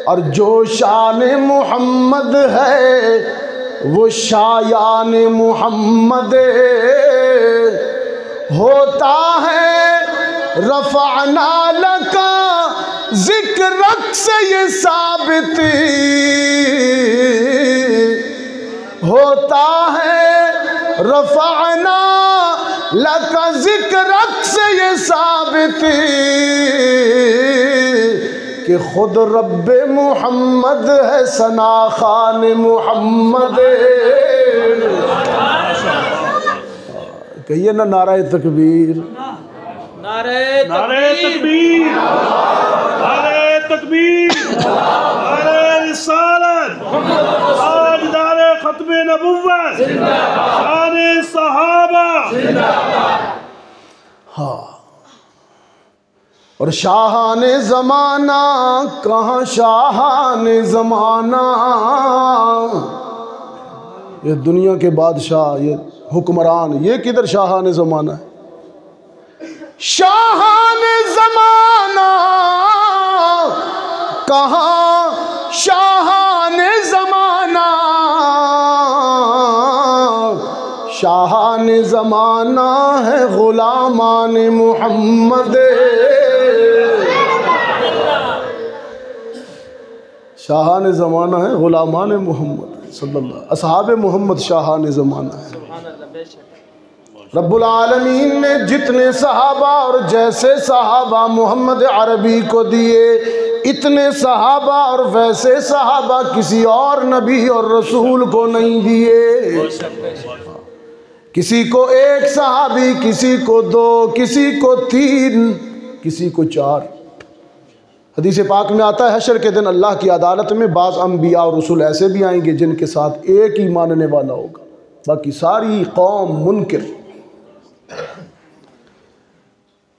और जो शान मोहम्मद है वो शायान मोहम्मद। होता है रफ़अना लका ज़िक्रक से ये साबित, होता है रफ़अना लका ज़िक्रक से ये साबित, कि खुद रब्ब मोहम्मद है सना खान मोहम्मद। कहिए ना नाराए तकबीर, नारे तकबीर, नारे तकबीर, नारे रिसालत, ताजदारे खत्मे नबुव्वत, शान सहाबा। हाँ, और शाहाने ज़माना कहाँ शाहाने ज़माना, ये दुनिया के बादशाह, ये हुक्मरान, ये किधर शाहाने ज़माना है। शाहाने ज़माना कहाँ शाहाने ज़माना, शाहाने ज़माना है ग़ुलामान मोहम्मद। शाहाने ज़माना है ग़ुलामान मोहम्मद सल्लल्लाहु, असहाब मोहम्मद शाहाने ज़माना है। रब्बुल आलमीन ने जितने सहाबा और जैसे सहाबा मोहम्मद अरबी को दिए, इतने सहाबा और वैसे सहाबा किसी और नबी और रसूल को नहीं दिए। किसी को एक सहाबी, किसी को दो, किसी को तीन, किसी को चार। हदीस पाक में आता है हशर के दिन अल्लाह की अदालत में बाज़ अम्बिया और रसूल ऐसे भी आएंगे जिनके साथ एक ही मानने वाला होगा, बाकी सारी कौम मुनकिर।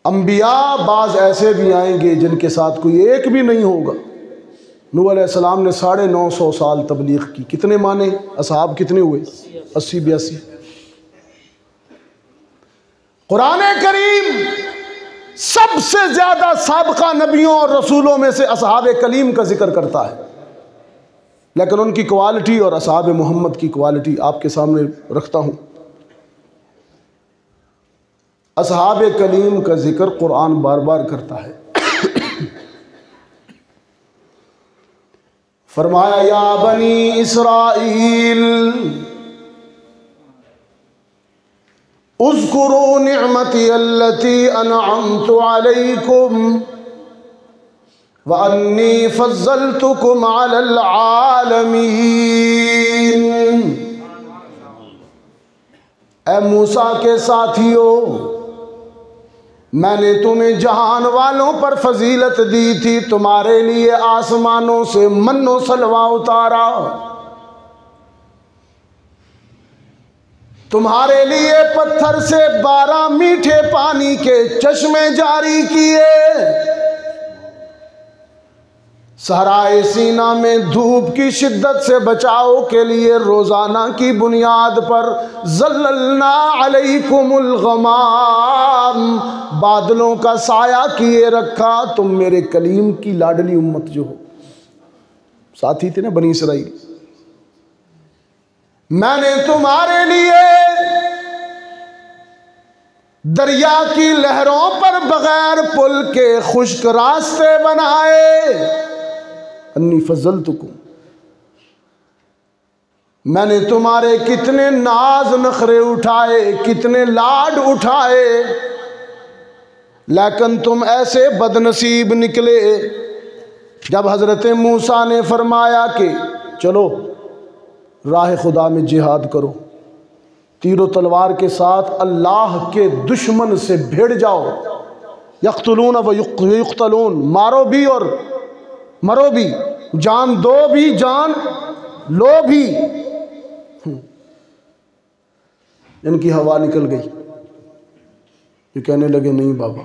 अम्बिया बाज़ ऐसे भी आएंगे जिनके साथ कोई एक भी नहीं होगा। नूह अलैहिस्सलाम ने 950 साल तबलीग की, कितने माने? असहाब कितने हुए? 80-82। कुरान करीम सबसे ज्यादा साबका नबियों और रसूलों में से असहाब कलीम का जिक्र करता है, लेकिन उनकी क्वालिटी और असहाब मोहम्मद की क्वालिटी आपके सामने रखता हूं। असहाब कलीम का जिक्र कुरान बार बार करता है। फरमाया या बनी इसराइल उज़्कुरू निअमती अल्लती अनअमतु अलैकुम व अन्नी फज़्ज़लतुकुम अलल आलमीन। ऐ मूसा के साथियों, मैंने तुम्हें जहान वालों पर फजीलत दी थी, तुम्हारे लिए आसमानों से मन्नो सलवा उतारा, तुम्हारे लिए पत्थर से 12 मीठे पानी के चश्मे जारी किए, सहराए सीना में धूप की शिद्दत से बचाव के लिए रोजाना की बुनियाद पर ज़ल्ललना अलैकुमुल गमाम, बादलों का साया किए रखा, तुम मेरे कलीम की लाडली उम्मत जो हो। साथी थे ना बनी इसराइल। मैंने तुम्हारे लिए दरिया की लहरों पर बगैर पुल के खुश्क रास्ते बनाए, अन्नी फज़्ज़लतुकुम, मैंने तुम्हारे कितने नाज नखरे उठाए, कितने लाड उठाए, लेकिन तुम ऐसे बदनसीब निकले जब हजरत मूसा ने फरमाया कि चलो राह खुदा में जिहाद करो, तीरो तलवार के साथ अल्लाह के दुश्मन से भिड़ जाओ, यक़्तुलून व युक़्तलून, मारो भी और मरो भी, जान दो भी जान लो भी। इनकी हवा निकल गई, ये कहने लगे नहीं बाबा,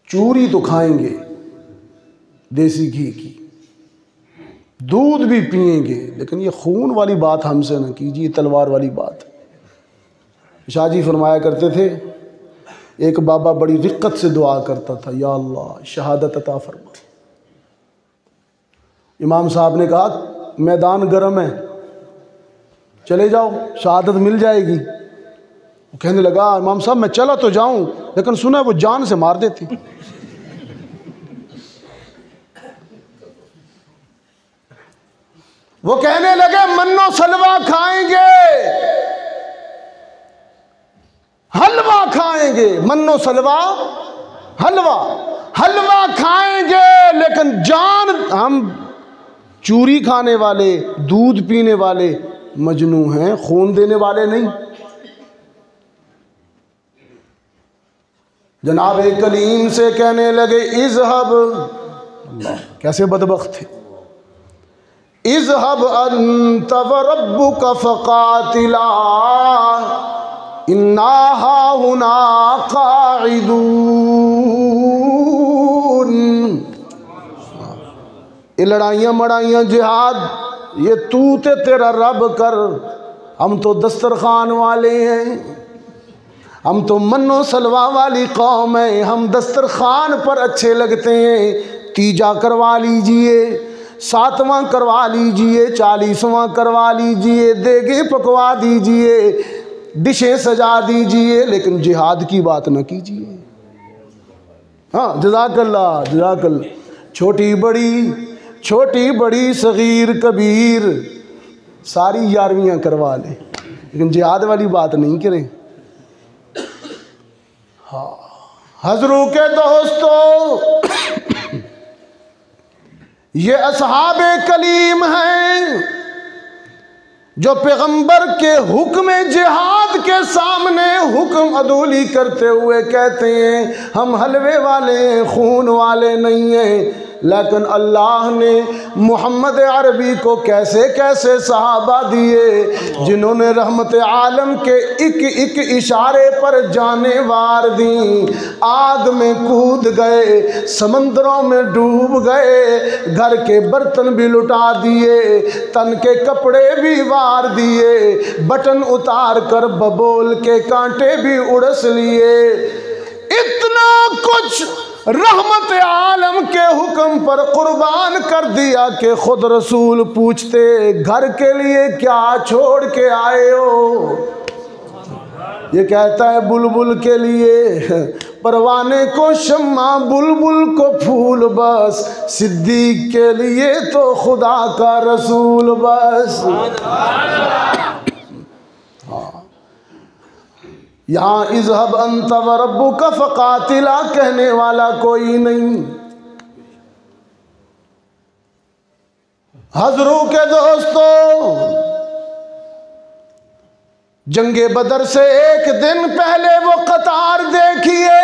चूरी तो खाएंगे देसी घी की, दूध भी पिएंगे, लेकिन ये खून वाली बात हमसे न कीजिए, तलवार वाली बात। शाहजी फरमाया करते थे, एक बाबा बड़ी रिक्कत से दुआ करता था, या अल्लाह शहादत अता फरमा। इमाम साहब ने कहा मैदान गर्म है, चले जाओ शहादत मिल जाएगी। वो कहने लगा इमाम साहब मैं चला तो जाऊं, लेकिन सुना वो जान से मार देती। वो कहने लगे मन्नो सलवा खाएंगे, हलवा खाएंगे, मन्नो सलवा हलवा, हलवा खाएंगे, लेकिन जान, हम चूरी खाने वाले, दूध पीने वाले मजनू हैं, खून देने वाले नहीं। जनाब कलीम से कहने लगे इज़हब, अल्लाह कैसे बदबख्त थे, इज़हब अंत व रब्बुका फ़क़ातिला इन्ना हाहुना क़ाइदून। ये लड़ाइयाँ मड़ाइयाँ जिहाद ये तू ते तेरा रब कर, हम तो दस्तरखान वाले हैं, हम तो मन्नो सलवा वाली कौम है, हम दस्तरखान पर अच्छे लगते हैं। तीजा करवा लीजिए, 7वां करवा लीजिए, 40वां करवा लीजिए, देगे पकवा दीजिए, डिशें सजा दीजिए, लेकिन जिहाद की बात न कीजिए। हाँ जज़ाकल्लाह जज़ाकल्लाह। छोटी बड़ी सगीर कबीर सारी 11वीं करवा लें, लेकिन जिहाद वाली बात नहीं करें। हाँ हज़रों के दोस्तों, ये असहाबे कलीम हैं जो पैगंबर के हुक्म जिहाद के सामने हुक्म अदूली करते हुए कहते हैं हम हलवे वाले हैं, खून वाले नहीं हैं। लेकिन अल्लाह ने मोहम्मद अरबी को कैसे कैसे सहाबा दिए जिन्होंने रहमत आलम के एक इशारे पर जाने वार दी। आग में कूद गए, समंदरों में डूब गए, घर के बर्तन भी लुटा दिए, तन के कपड़े भी वार दिए, बटन उतार कर बबोल के कांटे भी उड़स लिए। इतना कुछ रहमत आलम के हुक्म पर कुर्बान कर दिया कि खुद रसूल पूछते घर के लिए क्या छोड़ के आए हो। ये कहता है बुलबुल के लिए परवाने को शम्मा, बुलबुल को फूल बस, सिद्दीक के लिए तो खुदा का रसूल बस। यहाँ इज़हब अंत व रब्बुका फ़क़ातिला कहने वाला कोई नहीं। हज़रों के दोस्तों, जंगे बदर से एक दिन पहले वो कतार देखिए,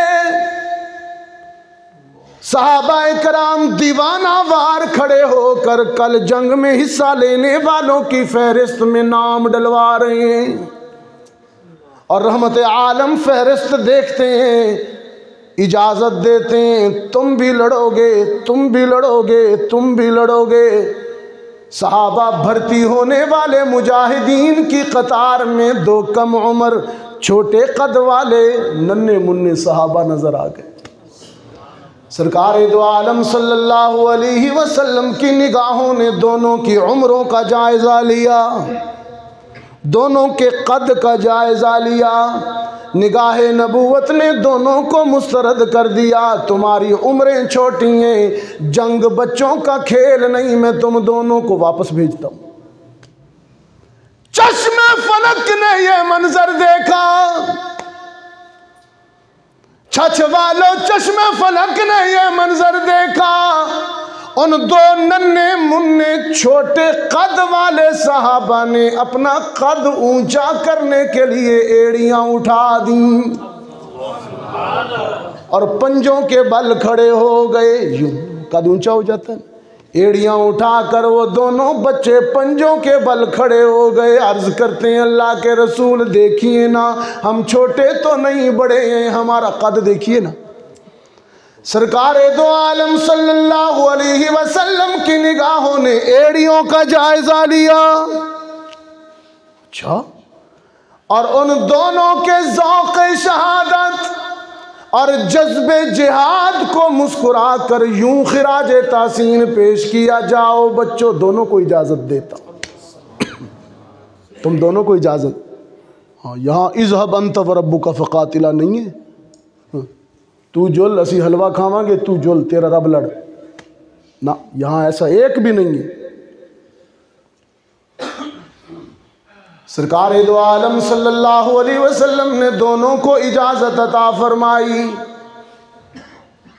सहाबाए कराम दीवाना वार खड़े होकर कल जंग में हिस्सा लेने वालों की फहरिस्त में नाम डलवा रहे हैं। और रहमत आलम फहरिस्त देखते हैं, इजाज़त देते हैं, तुम भी लड़ोगे, तुम भी लड़ोगे, तुम भी लड़ोगे। सहाबा भर्ती होने वाले मुजाहिदीन की कतार में दो कम उम्र छोटे कद वाले नन्हे मुन्ने सहाबा नजर आ गए। सरकार दो आलम सल्लल्लाहु अलैहि वसल्लम की निगाहों ने दोनों की उम्रों का जायज़ा लिया, दोनों के कद का जायज़ा लिया। निगाह नबूवत ने दोनों को मुस्तरद कर दिया, तुम्हारी उम्रें छोटी हैं, जंग बच्चों का खेल नहीं, मैं तुम दोनों को वापस भेजता हूँ। चश्मे फलक ने ये मंजर देखा, छछ वालों चश्मे फलक ने ये मंजर देखा। उन दो नन्हे मुन्ने छोटे कद वाले सहाबा ने अपना कद ऊंचा करने के लिए एड़ियां उठा दी और पंजों के बल खड़े हो गए। यूं कद ऊंचा हो जाता है, एड़ियां उठाकर वो दोनों बच्चे पंजों के बल खड़े हो गए। अर्ज करते हैं अल्लाह के रसूल देखिए ना, हम छोटे तो नहीं बड़े हैं, हमारा कद देखिए ना। सरकार दो आलम सल्लल्लाहु अलैहि वसल्लम की निगाहों ने एड़ियों का जायजा लिया। अच्छा, और उन दोनों के ज़ौक़ शहादत और जज्बे जिहाद को मुस्कुरा कर यूं खिराज तासीन पेश किया, जाओ बच्चों दोनों को इजाज़त देता, तुम दोनों को इजाज़त। हाँ, यहाँ इज़हब अंत व रब्बुका फ़क़ातिला नहीं है, तू जुल असी हलवा खावांगे, तू जुल तेरा रब लड़ ना, यहाँ ऐसा एक भी नहीं है। सरकार दो आलम सल्लल्लाहु अलैहि वसल्लम ने दोनों को इजाज़त अता फरमाई।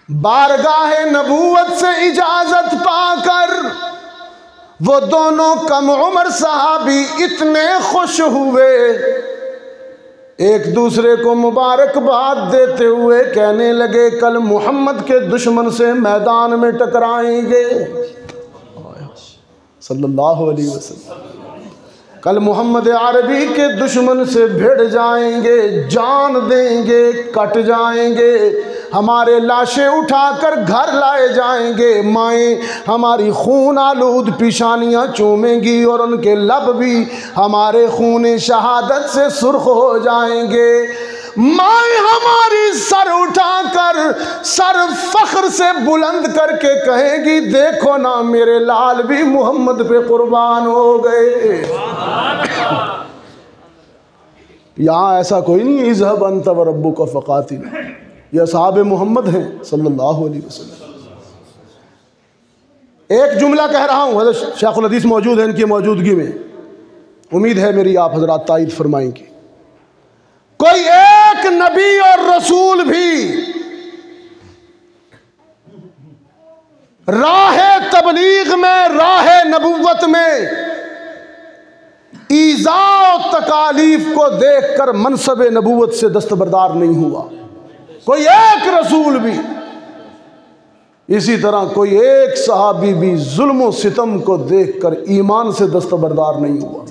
बारगाह नबूवत से इजाज़त पाकर वो दोनों कम उम्र सहाबी इतने खुश हुए, एक दूसरे को मुबारकबाद देते हुए कहने लगे कल मोहम्मद के दुश्मन से मैदान में टकराएंगे। सल्लल्लाहु अलैहि वसल्लम कल मोहम्मद अरबी के दुश्मन से भिड़ जाएंगे, जान देंगे, कट जाएंगे, हमारे लाशें उठाकर घर लाए जाएंगे, माएँ हमारी खून आलूद पेशानियाँ चूमेंगी और उनके लब भी हमारे खून शहादत से सुर्ख हो जाएंगे। माएँ हमारी सर उठाकर सर फख्र से बुलंद करके कहेगी देखो ना मेरे लाल भी मोहम्मद पे कुर्बान हो गए। यहाँ ऐसा कोई नहीं, इज़हब अंत व रब्बुका फ़क़ातिला, ये असहाब मोहम्मद हैं सल्लल्लाहु अलैहि वसल्लम। एक जुमला कह रहा हूँ, हज़रत शेखुल हदीस मौजूद हैं, इनकी मौजूदगी में उम्मीद है मेरी आप हज़रात तायीद फरमाएंगे। कोई एक नबी और रसूल भी राह तबलीग में, राह नबुव्वत में ईज़ा और तकालीफ को देखकर मनसब नबूवत से दस्तबरदार नहीं हुआ कोई एक रसूल भी। इसी तरह कोई एक सहाबी भी जुल्म और सितम को देखकर ईमान से दस्तबरदार नहीं हुआ।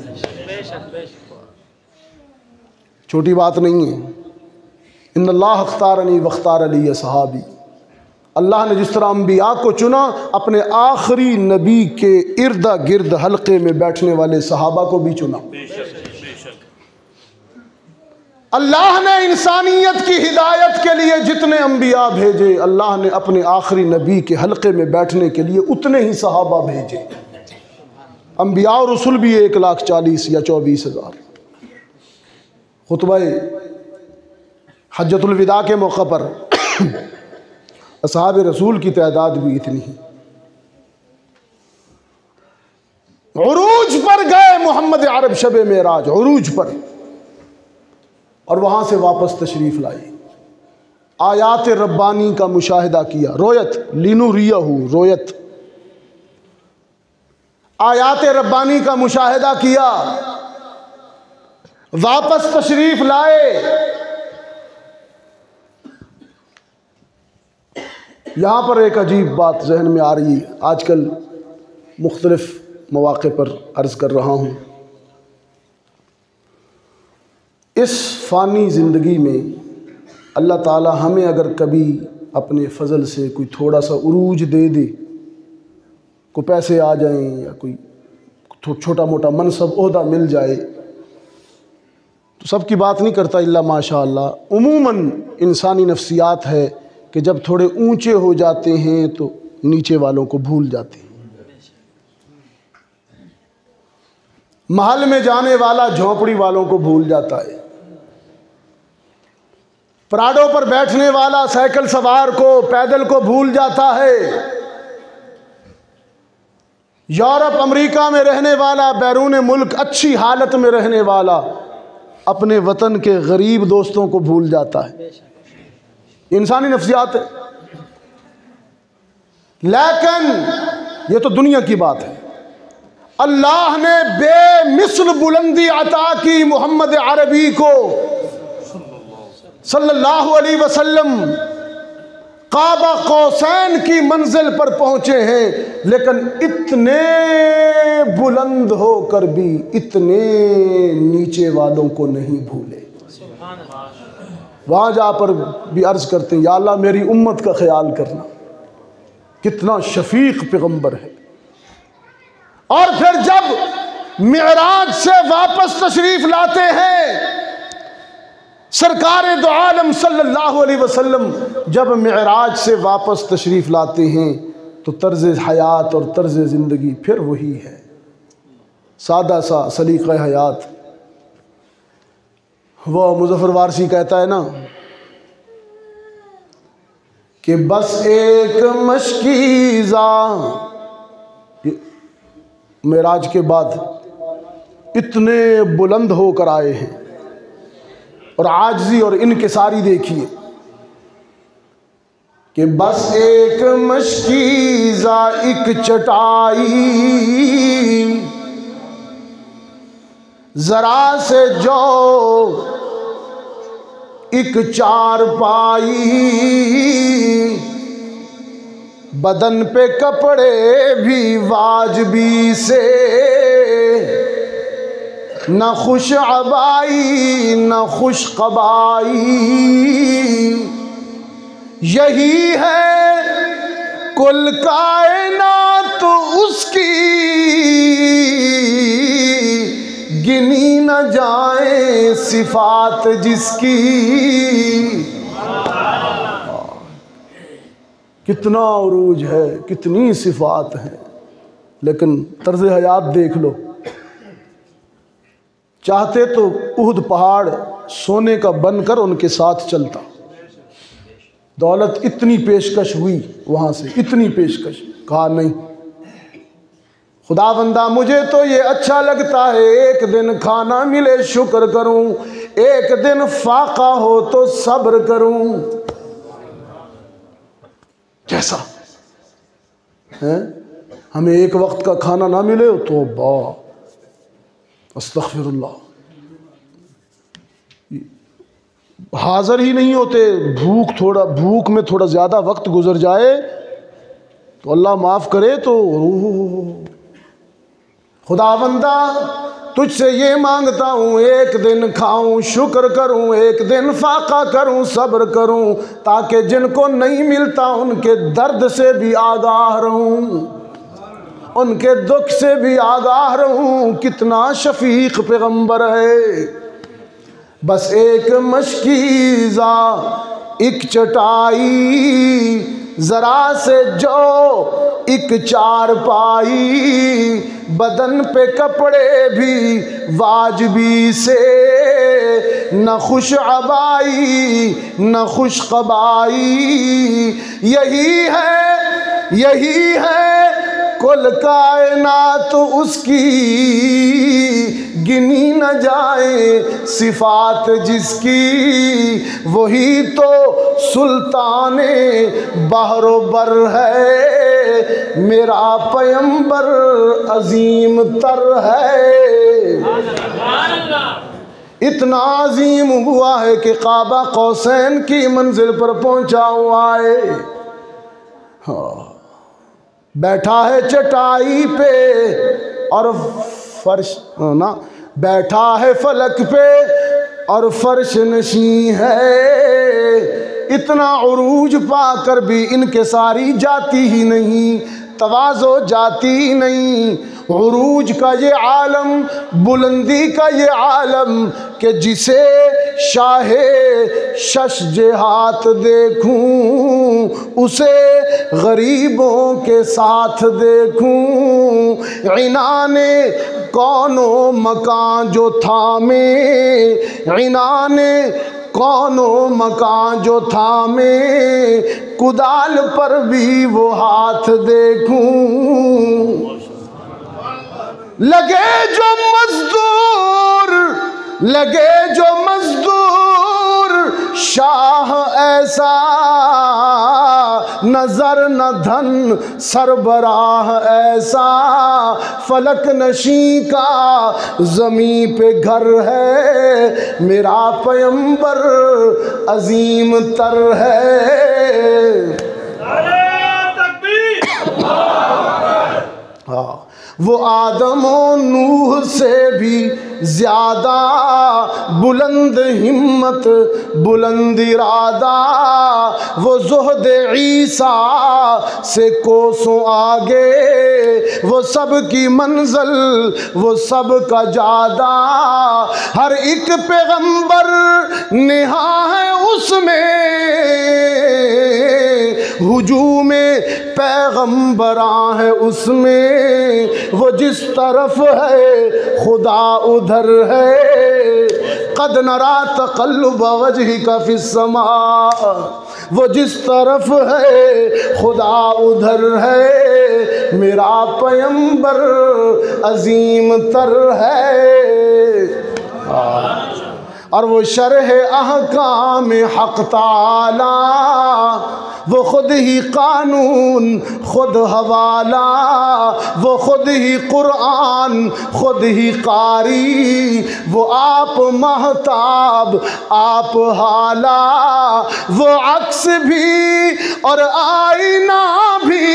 छोटी बात नहीं है। इन्नल्लाह अख्तारनी वख्तार अली सहाबी। अल्लाह ने जिस तरह अंबिया को चुना, अपने आखिरी नबी के इर्दा गिर्द हल्के में बैठने वाले सहाबा को भी चुना। अल्लाह ने इंसानियत की हिदायत के लिए जितने अंबिया भेजे, अल्लाह ने अपने आखिरी नबी के हल्के में बैठने के लिए उतने ही सहाबा भेजे। अंबिया और रसूल भी 1,40,000 या 24,000। खुतबा हज्जतुल विदा के मौका पर असहाब रसूल की तादाद भी इतनी ही। उरूज पर गए मोहम्मद अरब शब मेराज, उरूज पर, और वहां से वापस तशरीफ लाई। आयात रब्बानी का मुशाहिदा किया। रोयत लिनुरियहु, रोयत आयात रब्बानी का मुशाहिदा किया, वापस तशरीफ लाए। यहाँ पर एक अजीब बात जहन में आ रही है, आजकल मुख्तलिफ मौक़े पर अर्ज़ कर रहा हूँ। इस फ़ानी ज़िंदगी में अल्लाह ताला हमें अगर कभी अपने फ़ज़ल से कोई थोड़ा सा उरूज दे दे, कोई पैसे आ जाएं या कोई छोटा मोटा मनसब ओहदा मिल जाए, तो सबकी बात नहीं करता इल्ला माशा अल्लाह। उमूमन इंसानी नफ्सियात है कि जब थोड़े ऊंचे हो जाते हैं तो नीचे वालों को भूल जाते हैं। महल में जाने वाला झोंपड़ी वालों को भूल जाता है। पराडों पर बैठने वाला साइकिल सवार को, पैदल को भूल जाता है। यूरोप अमेरिका में रहने वाला, बैरून मुल्क अच्छी हालत में रहने वाला अपने वतन के गरीब दोस्तों को भूल जाता है। इंसानी नफ्सियात है। लेकिन ये तो दुनिया की बात है। अल्लाह ने बेमिसल बुलंदी अता की मोहम्मद अरबी को सल्लल्लाहु अलैहि वसल्लम काबा कौसैन की मंजिल पर पहुंचे हैं, लेकिन इतने बुलंद होकर भी इतने नीचे वालों को नहीं भूले। वहाँ जा पर भी अर्ज़ करते हैं, या अल्लाह मेरी उम्मत का ख्याल करना। कितना शफीक पैगम्बर है। और फिर जब मिअराज से वापस तशरीफ लाते हैं सरकार दो आलम सल्लल्लाहु अलैहि वसल्लम, जब मिअराज से वापस तशरीफ लाते हैं तो तर्ज़ हयात और तर्ज़ ज़िंदगी फिर वही है, सादा सा सलीक़ा हयात। वो मुज़फ़्फ़र वारसी कहता है ना कि बस एक मशकीज़ा, मेराज के बाद इतने बुलंद होकर आए हैं, और आजिज़ी और इनकिसारी देखिए कि बस एक मशकीज़ा एक चटाई, जरा से जो एक चारपाई, बदन पे कपड़े भी वाजबी से, न खुश अबाई न खुश कबाई, यही है कुल कायनात उसकी, गिनी न जाए सिफात जिसकी। कितना उरूज है, कितनी सिफात है, लेकिन तर्ज हयात देख लो। चाहते तो उहद पहाड़ सोने का बनकर उनके साथ चलता। दौलत इतनी पेशकश हुई वहाँ से, इतनी पेशकश, कहा नहीं खुदा बंदा मुझे तो ये अच्छा लगता है, एक दिन खाना मिले शुक्र करूं, एक दिन फाका हो तो सब्र करूं। कैसा है, हमें एक वक्त का खाना ना मिले तो अस्तग़फिरुल्लाह, हाज़िर ही नहीं होते। भूख में थोड़ा ज़्यादा वक्त गुजर जाए तो अल्लाह माफ़ करे तो खुदावंदा तुझसे ये मांगता हूँ, एक दिन खाऊं शुक्र करूं, एक दिन फाका करूं सब्र करूं, ताकि जिनको नहीं मिलता उनके दर्द से भी आगाह रहूं, उनके दुख से भी आगाह रहूं। कितना शफीक पैगंबर है। बस एक मशकीज़ा एक चटाई, ज़रा से जो एक चारपाई, बदन पे कपड़े भी वाजिबी से, न खुश अबाई न खुश कबाई। यही है कुल कायनात उसकी, गिनी न जाए सिफात जिसकी, वही तो सुल्ताने बहरो बर है, मेरा पैगंबर अजीम तर है। इतना अजीम हुआ है कि काबा कौसैन की मंजिल पर पहुंचा हुआ है। हाँ, बैठा है चटाई पे और फर्श ना, बैठा है फलक पे और फर्श नशी है। इतना उरूज पाकर भी इनके सारी जाती ही नहीं, तवाज़ो जाती नहीं। उरूज का ये आलम, बुलंदी का ये आलम, कि जिसे शाहे शश जेहात देखूं, उसे गरीबों के साथ देखूं। इनाने कौनो मकान जो थामे, इनाने कौनो मकान जो थामे, कुदाल पर भी वो हाथ देखूं। लगे जो मजदूर शाह ऐसा, नजर न धन सरबराह ऐसा, फलक नशी का ज़मी पे घर है, मेरा पैगंबर अजीम तर है। हाँ, वो आदम और नूह से भी ज़्यादा बुलंद हिम्मत बुलंद इरादा, वो ज़ुहद ईसा से कोसों आगे, वो सब की मंजिल वो सब का जादा। हर एक पैगंबर नेहा है उसमें, हुजूम पैगंबरां है उसमें, वो जिस तरफ है खुदा उधर है। कद नरा तक़ल्लुब वजहिका फिस्समा, वो जिस तरफ है खुदा उधर है, मेरा पैगंबर अजीम तर है। और वो शरह अहकाम हक़ ताला, वो खुद ही कानून खुद हवाला, वो खुद ही कुरान खुद ही कारी, वो आप महताब आप हाला, वो अक्स भी और आईना भी,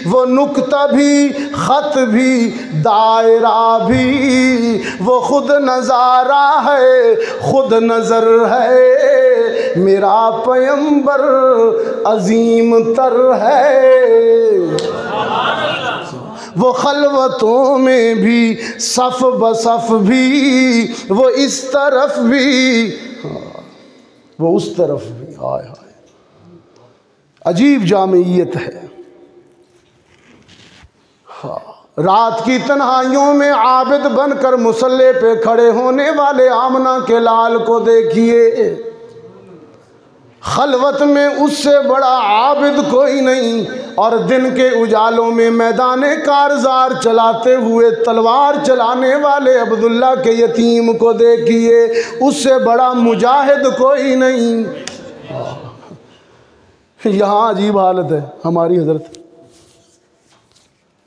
वो नुक्ता भी ख़त भी दायरा भी, वो खुद नज़ारा है खुद नज़र है, मेरा पैगंबर अजीम तर है। वो खलवतों में भी सफ़ बसफ़ भी, वो इस तरफ भी वो उस तरफ भी। हाय हाय, अजीब जामियत है। हाँ, रात की तन्हाइयों में आबिद बनकर मुसल्ले पे खड़े होने वाले आमना के लाल को देखिए। खलवत में उससे बड़ा आबिद कोई नहीं, और दिन के उजालों में मैदाने कारजार चलाते हुए तलवार चलाने वाले अब्दुल्ला के यतीम को देखिए, उससे बड़ा मुजाहिद कोई नहीं। यहाँ अजीब हालत है हमारी हजरत।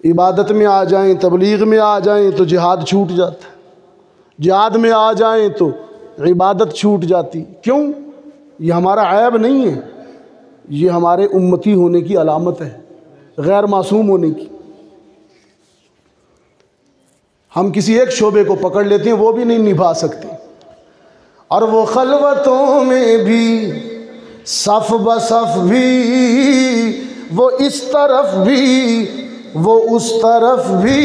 इबादत में आ जाएं, तबलीग में आ जाएं तो जिहाद छूट जाता है, जिहाद में आ जाएं तो इबादत छूट जाती। क्यों? ये हमारा ऐब नहीं है, ये हमारे उम्मती होने की अलामत है, गैर मासूम होने की। हम किसी एक शोबे को पकड़ लेते हैं, वो भी नहीं निभा सकते, और वो खलवतों में भी सफ बसफ भी, वो इस तरफ भी वो उस तरफ भी,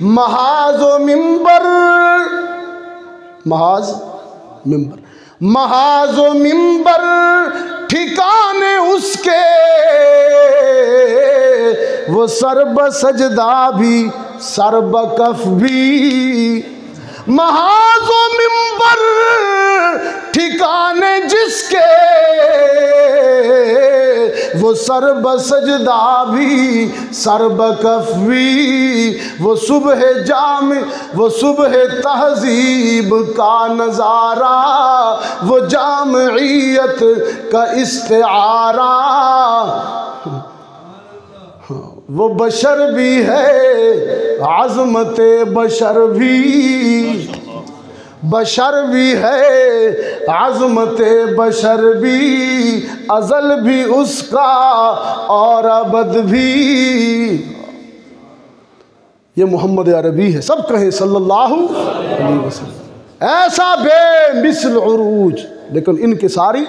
महाज व मिंबर, महाज मिंबर, महाज व मिंबर ठिकाने उसके, वो सरब सजदा भी सरब कफ भी, महाज व मिंबर ठिकाने जिसके, वो सरब सजदा भी सरब कफ भी, वो सुबह जाम, वो सुबह तहजीब का नज़ारा, वो जामइयत का इस्तिआरा, वो बशर भी है आज़मत बशर भी, बशर भी है आज़मत बशर भी, अज़ल भी उसका और अबद भी। ये मोहम्मद अरबी है, सब कहें सल्लल्लाहु अलैहि वसल्लम। ऐसा बेमिसल उरूज, लेकिन इनके सारी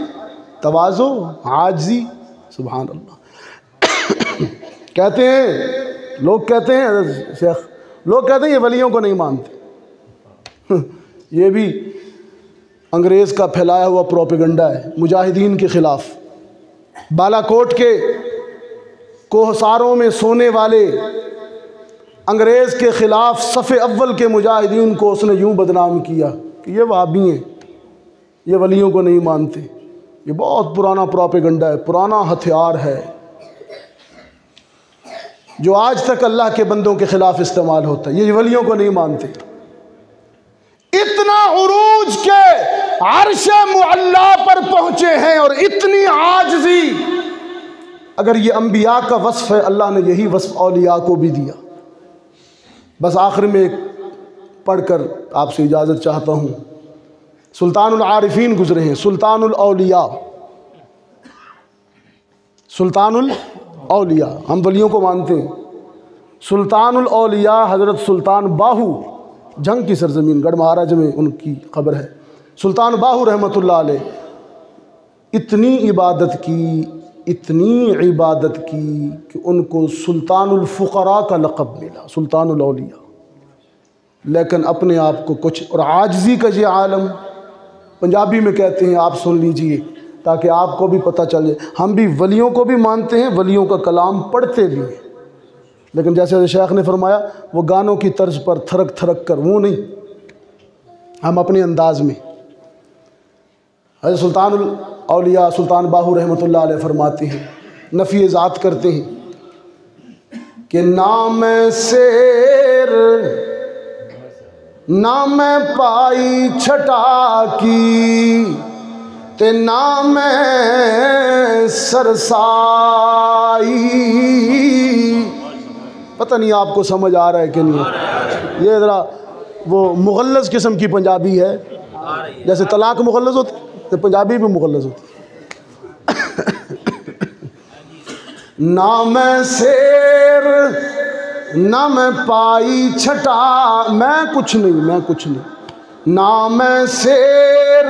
तवाज़ो आजी, सुभान अल्लाह। कहते हैं, लोग कहते हैं, शेख लोग कहते हैं ये वलियों को नहीं मानते। ये भी अंग्रेज़ का फैलाया हुआ प्रोपेगेंडा है मुजाहिदीन के ख़िलाफ़। बालाकोट के कोहसारों में सोने वाले अंग्रेज़ के ख़िलाफ़ सफ़े अव्वल के मुजाहिदीन को उसने यूँ बदनाम किया कि ये वहाबी हैं, ये वलियों को नहीं मानते। ये बहुत पुराना प्रोपेगेंडा है, पुराना हथियार है, जो आज तक अल्लाह के बंदों के ख़िलाफ़ इस्तेमाल होता है। ये वलियों को नहीं मानते। इतना उरूज के अर्श मुअल्ला पर पहुँचे हैं और इतनी आजज़ी। अगर ये अंबिया का वस्फ़ है, अल्लाह ने यही वस्फ़ औलिया को भी दिया। बस आखिर में पढ़कर आपसे इजाज़त चाहता हूँ। सुल्तानुल आरिफीन गुज़रे हैं, सुल्तानुल औलिया, सुल्तानुल औलिया, हम वलियों को मानते हैं। सुल्तानुल औलिया हज़रत सुल्तान बाहू, जंग की सरजमीन गढ़ महाराज में उनकी ख़बर है। सुल्तान बाहू रहमतुल्लाह अलैह इतनी इबादत की, इतनी इबादत की कि उनको सुल्तानुल फ़ुक़रा का लक़ब मिला, सुल्तानुल औलिया। लेकिन अपने आप को कुछ, और आजिज़ी का ये आलम पंजाबी में कहते हैं, आप सुन लीजिए ताकि आपको भी पता चल जाए। हम भी वलियों को भी मानते हैं, वलियों का कलाम पढ़ते भी हैं, लेकिन जैसे शेख ने फरमाया वो गानों की तर्ज पर थरक थरक कर, वो नहीं, हम अपने अंदाज में। हज़रत सुल्तानुल औलिया सुल्तान बाहू रहमतुल्लाह अलैह फरमाते हैं, नफ़ी ज़ात करते हैं कि नाम शेर नाम पाई छटा की, ते नाम सरसाई। पता नहीं आपको समझ आ रहा है कि नहीं। ये ज़रा वो मुग़ल्लज़ किस्म की पंजाबी है, जैसे तलाक मुग़ल्लज़ होती तो पंजाबी भी मुग़ल्लज़ होती। नाम शेर नाम पाई छटा, मैं कुछ नहीं, मैं कुछ नहीं। नाम शेर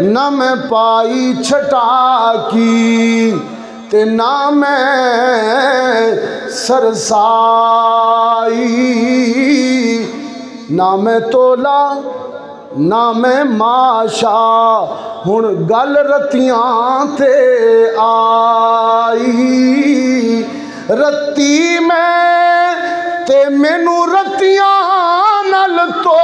नाम पाई छटा की, ते नाम सरसाई। नाम तोला नाम माशा, हुण गल रतियां ते आई। रत्ती मैं ते मैनू रतियां नल तोल,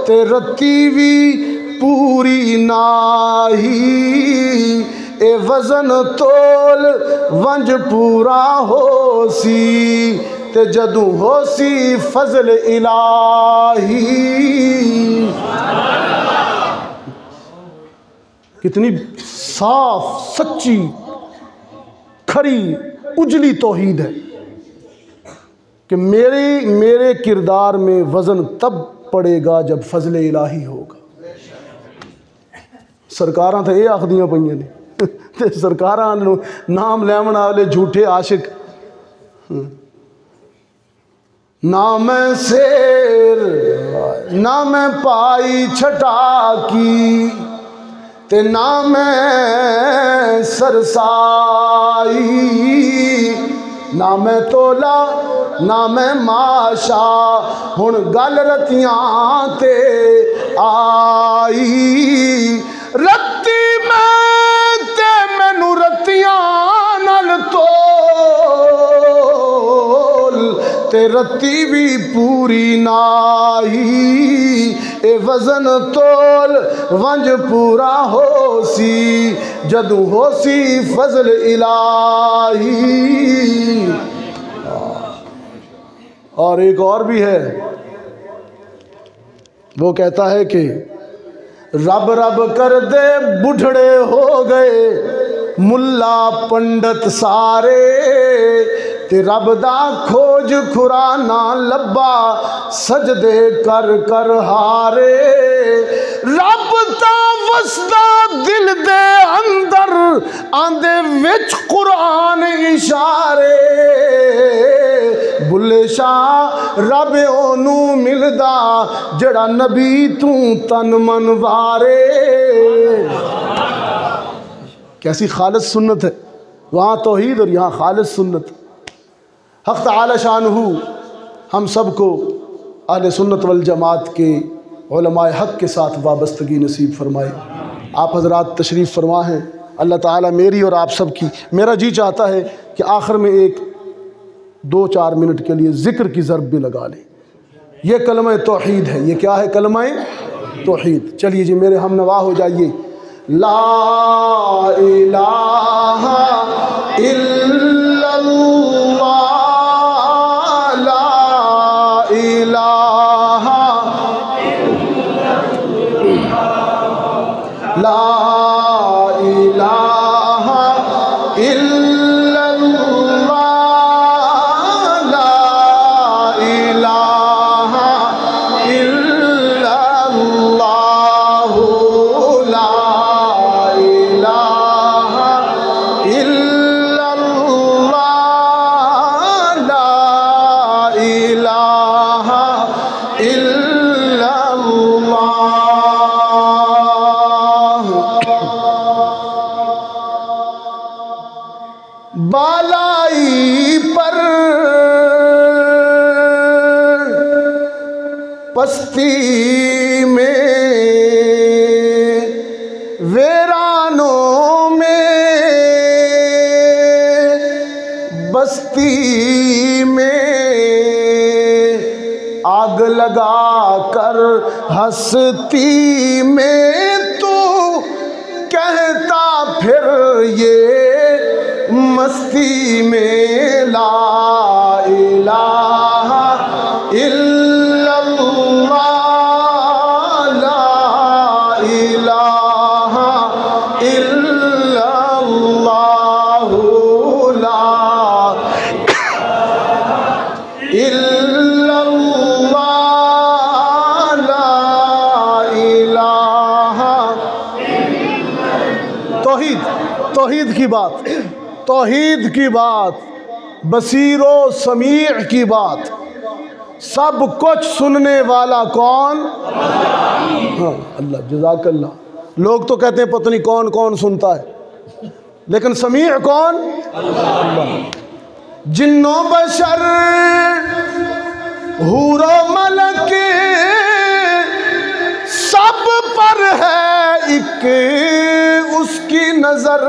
ते रत्ती भी पूरी नाही। ए वज़न तोल वंज पूरा होसी, ते जदू होसी फजल इलाही। कितनी साफ सच्ची खरी उजली तौहीद है कि मेरे किरदार में वज़न तब पड़ेगा जब फजल इलाही होगा। सरकारां तो ये आखदियां पईयां ने ते सरकारां नाम लैवन वाले झूठे आशिक, ना मैं शेर ना मैं पाई छटा की ते ना मैं सरसाई, ना मैं तोला ना मैं माशा, हुण गल रतियां ते आई। रत्ती मैं ते मैनू रतियां नाल तोल ते रत्ती भी पूरी नाई, ए वज़न तोल वंज पूरा होसी जदू होसी फजल इलाही। और एक और भी है, वो कहता है कि रब रब कर दे बुढ़ड़े हो गए मुल्ला पंडित सारे, ते रब दा खोज खुराना लब्बा सजदे कर कर हारे। रब दा वसदा दिल दे अंदर आंदे विच कुरान इशारे, बुल्ले शाह रब ओनू मिलदा जड़ा नबी तू तन मन वारे। कैसी खालिस सुन्नत है, वहाँ तौहीद और यहाँ खालिस सुन्नत। हक़ तआला शानहू हम सबको अहले सुन्नत वल जमात के उलमाए हक़ के साथ वाबस्तगी नसीब फरमाए। आप हज़रात तशरीफ़ फरमा हैं, अल्लाह ताला मेरी और आप सब की, मेरा जी चाहता है कि आखिर में एक 2-4 मिनट के लिए ज़िक्र की ज़रब भी लगा लें। ये कलमा तौहीद है। ये क्या है? कलमा तौहीद। चलिए जी मेरे हम नवा हो जाइए। ला इलाहा इल्लल्लाह, ला इलाहा इल्लल्लाह, ला इलाहा इल्लल्लाह, ला इलाहा इल्लल्लाह, ला इलाहा इल्लल्लाह, ला इलाहा इल्लल्लाह। बालाई पर पस्ती में वेरानों में बस्ती में आग लगा कर हस्ती में तू कहता फिर ये मस्ती में ला इलाहा इल्लल्लाह, ला इलाहा इल्लल्लाह, ला इल्लल्लाह, ला इलाहा। तौहीद, तौहीद की बात, तौहीद की बात, बसीरो समीअ की बात, सब कुछ सुनने वाला कौन? हाँ अल्लाह, जज़ाकल्लाह। लोग तो कहते हैं पता नहीं कौन कौन सुनता है, लेकिन समीअ कौन? अल्लाह। जिन्नो बशर हूरो मलक सब पर है एक उसकी नजर,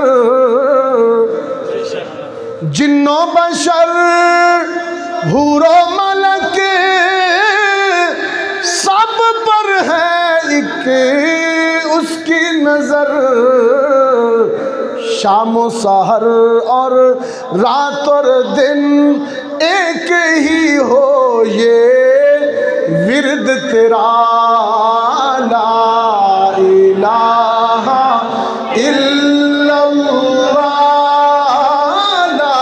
जिन्नो बशर हूरो मलक सब पर है एक उसकी नजर। शामो सहर और रात और दिन एक ही हो ये विरद तेरा, ला इलाहा इल्लल्लाह, ला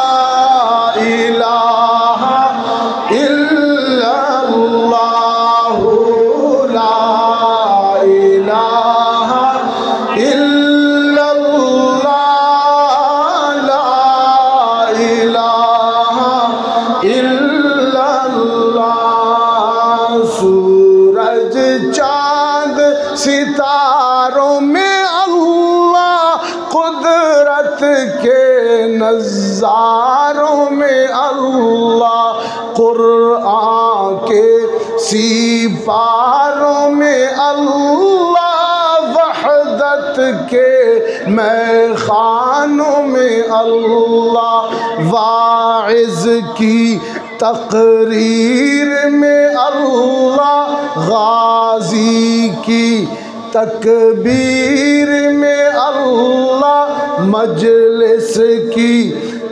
सितारों में अल्लाह, कुदरत के नज़ारों में अल्लाह, कुरान के सिपारों में अल्लाह, वहदत के मैखानों में अल्लाह, वाइज़ की तकरीर में अल्लाह, गाजी की तकबीर में अल्लाह, मजलिस की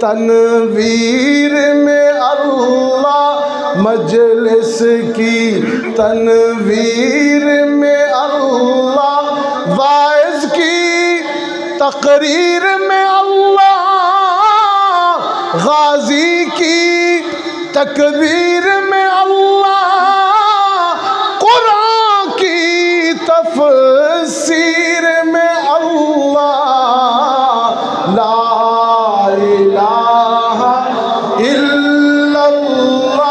तनवीर में अल्लाह, मजलिस की तनवीर में अल्लाह, वाइज़ की तकरीर में अल्लाह, गाजी की तकबीर में अल्लाह, कुरान की तफसीर में अल्लाह, ला इलाहा इल्लल्लाह,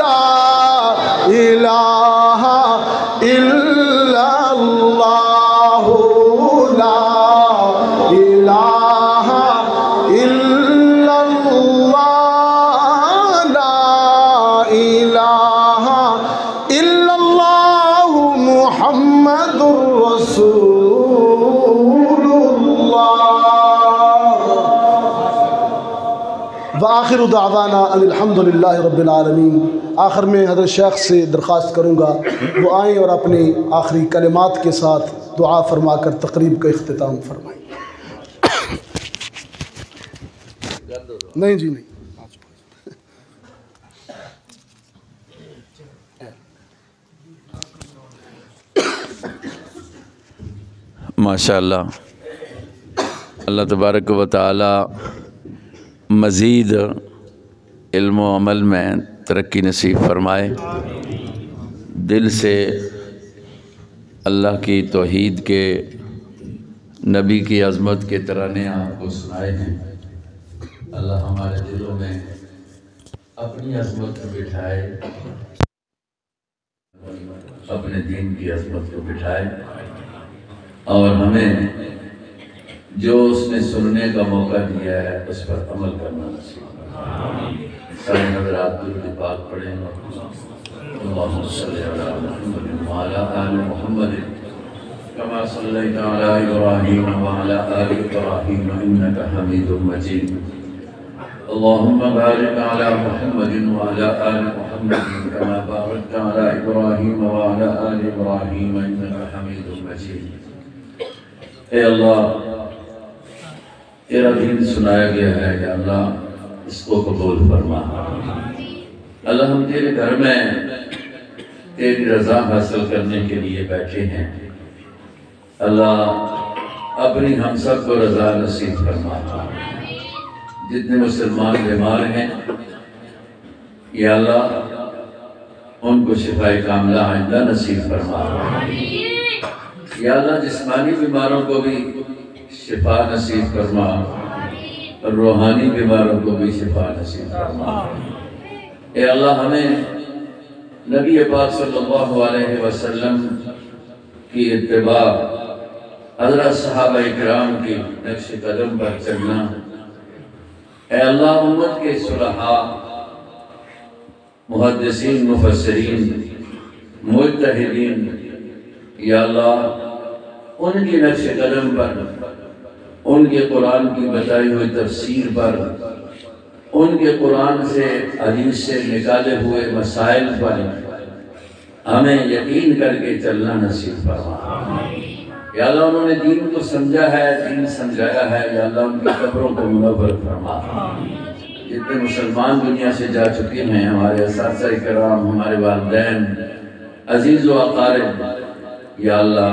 ला इलाहा इल्लल्लाह, ला इलाहा आखिर दावाना अल्हम्दुलिल्लाहि रब्बिल आलमीन। आखिर में हज़रत शेख से दरख्वास्त करूँगा वो आएँ और अपने आखिरी कलिमात के साथ दुआ फरमा कर तकरीब का इख्तिताम फरमाएँ। नहीं जी नहीं। माशाअल्लाह, अल्लाह तबारक व तआला मज़ीद इल्म व अमल में तरक्की नसीब फरमाए। दिल से अल्लाह की तौहीद के, नबी की अज़मत के तराने आपको सुनाए हैं। अल्लाह हमारे दिलों में अपनी अज़मत को बिठाए, अपने दीन की अज़मत को बिठाए और हमें जो उसने सुनने का मौका दिया है उस पर अमल करना नसीब। सारे हज़रात दुरूद पाक पढ़ें। अल्लाहुम्मा सल्लि अला मुहम्मद व अला आलि मुहम्मद कमा सल्लैता अला इब्राहीम व अला आलि इब्राहीम इन्नका हमीदुम मजीद। अल्लाहुम्मा बारिक अला मुहम्मद व अला आलि मुहम्मद कमा बारकता अला इब्राहीम व अला आलि इब्राहीम इन्नका हमीदुम मजीद। ए अल्लाह, तेरा दीन सुनाया गया है, या अल्लाह इसको कबूल फरमा। अल्लाह हम तेरे घर में तेरी रज़ा हासिल करने के लिए बैठे हैं। अल्लाह अपनी हम सब को रज़ा नसीब फरमा। जितने मुसलमान बीमार हैं या अल्लाह उनको शिफाए कामिला आइंदा नसीब फरमा। या अल्लाह जिस्मानी बीमारों को भी शिफा नसीब फरमा और रूहानी बीमारों को भी शिफा नसीब फरमा। ए अल्लाह हमें नबी पाक सल्लल्लाहु अलैहि वसल्लम की इत्तिबा, हज़रत सहाबा इकराम की नक्श कदम पर चलना, ए अल्लाह उम्मत के सुलहा, मुहद्दिसीन, मुफस्सिरीन, मुज्तहिदीन, या अल्लाह उनकी नक्श कदम पर, उनके कुरान की बताई हुई तफसीर पर, उनके कुरान से हदीस से निकाले हुए मसाइल पर हमें यकीन करके चलना नसीब फरमा। या अल्लाह उन्होंने दीन को समझा है, दीन समझाया है, या अल्लाह उनकी कब्रों को मुनव्वर फरमा। जितने मुसलमान दुनिया से जा चुके हैं, हमारे असातिज़ा इकराम, हमारे वालिदैन, अजीज़ व अक़ारिब, या अल्लाह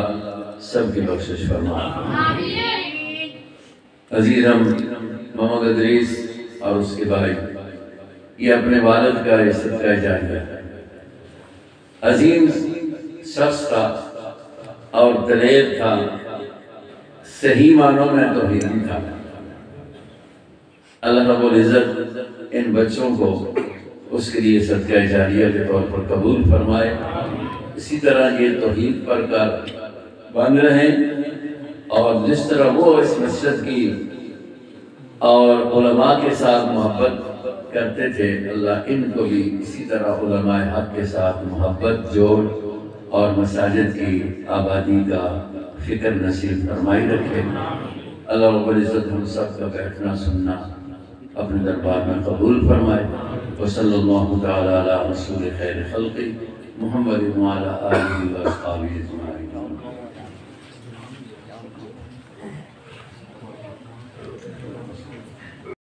सबकी बख्शिश फरमा। अजीज हम मोहम्मद अदरीस और उसके भाई, ये अपने वालिद का सदका जारिया है। अजीम शख्स था और दलेर था, सही मानों में तौहीदी था। अल्लाह रब्बुल इज़्ज़त इन बच्चों को उसके लिए सदका जारिया के तौर पर कबूल फरमाए। इसी तरह ये तौहीद पर कर बन रहे और जिस तरह वो इस मस्जिद की और उलमा के साथ मोहब्बत करते थे, अल्लाह इनको भी इसी तरह उलमाए हक के साथ मोहब्बत जोड़ और मसाजिद की आबादी का फिक्र नसीब फरमाई रखे। अल्लाह रब्बुल इज़्ज़त हम सब का बैठना सुनना अपने दरबार में कबूल फरमाए। व सल्लल्लाहु तआला अला रसूल खैर खल्क़ि मुहम्मद व अला आलिहि व अस्हाबिहि अजमाइन।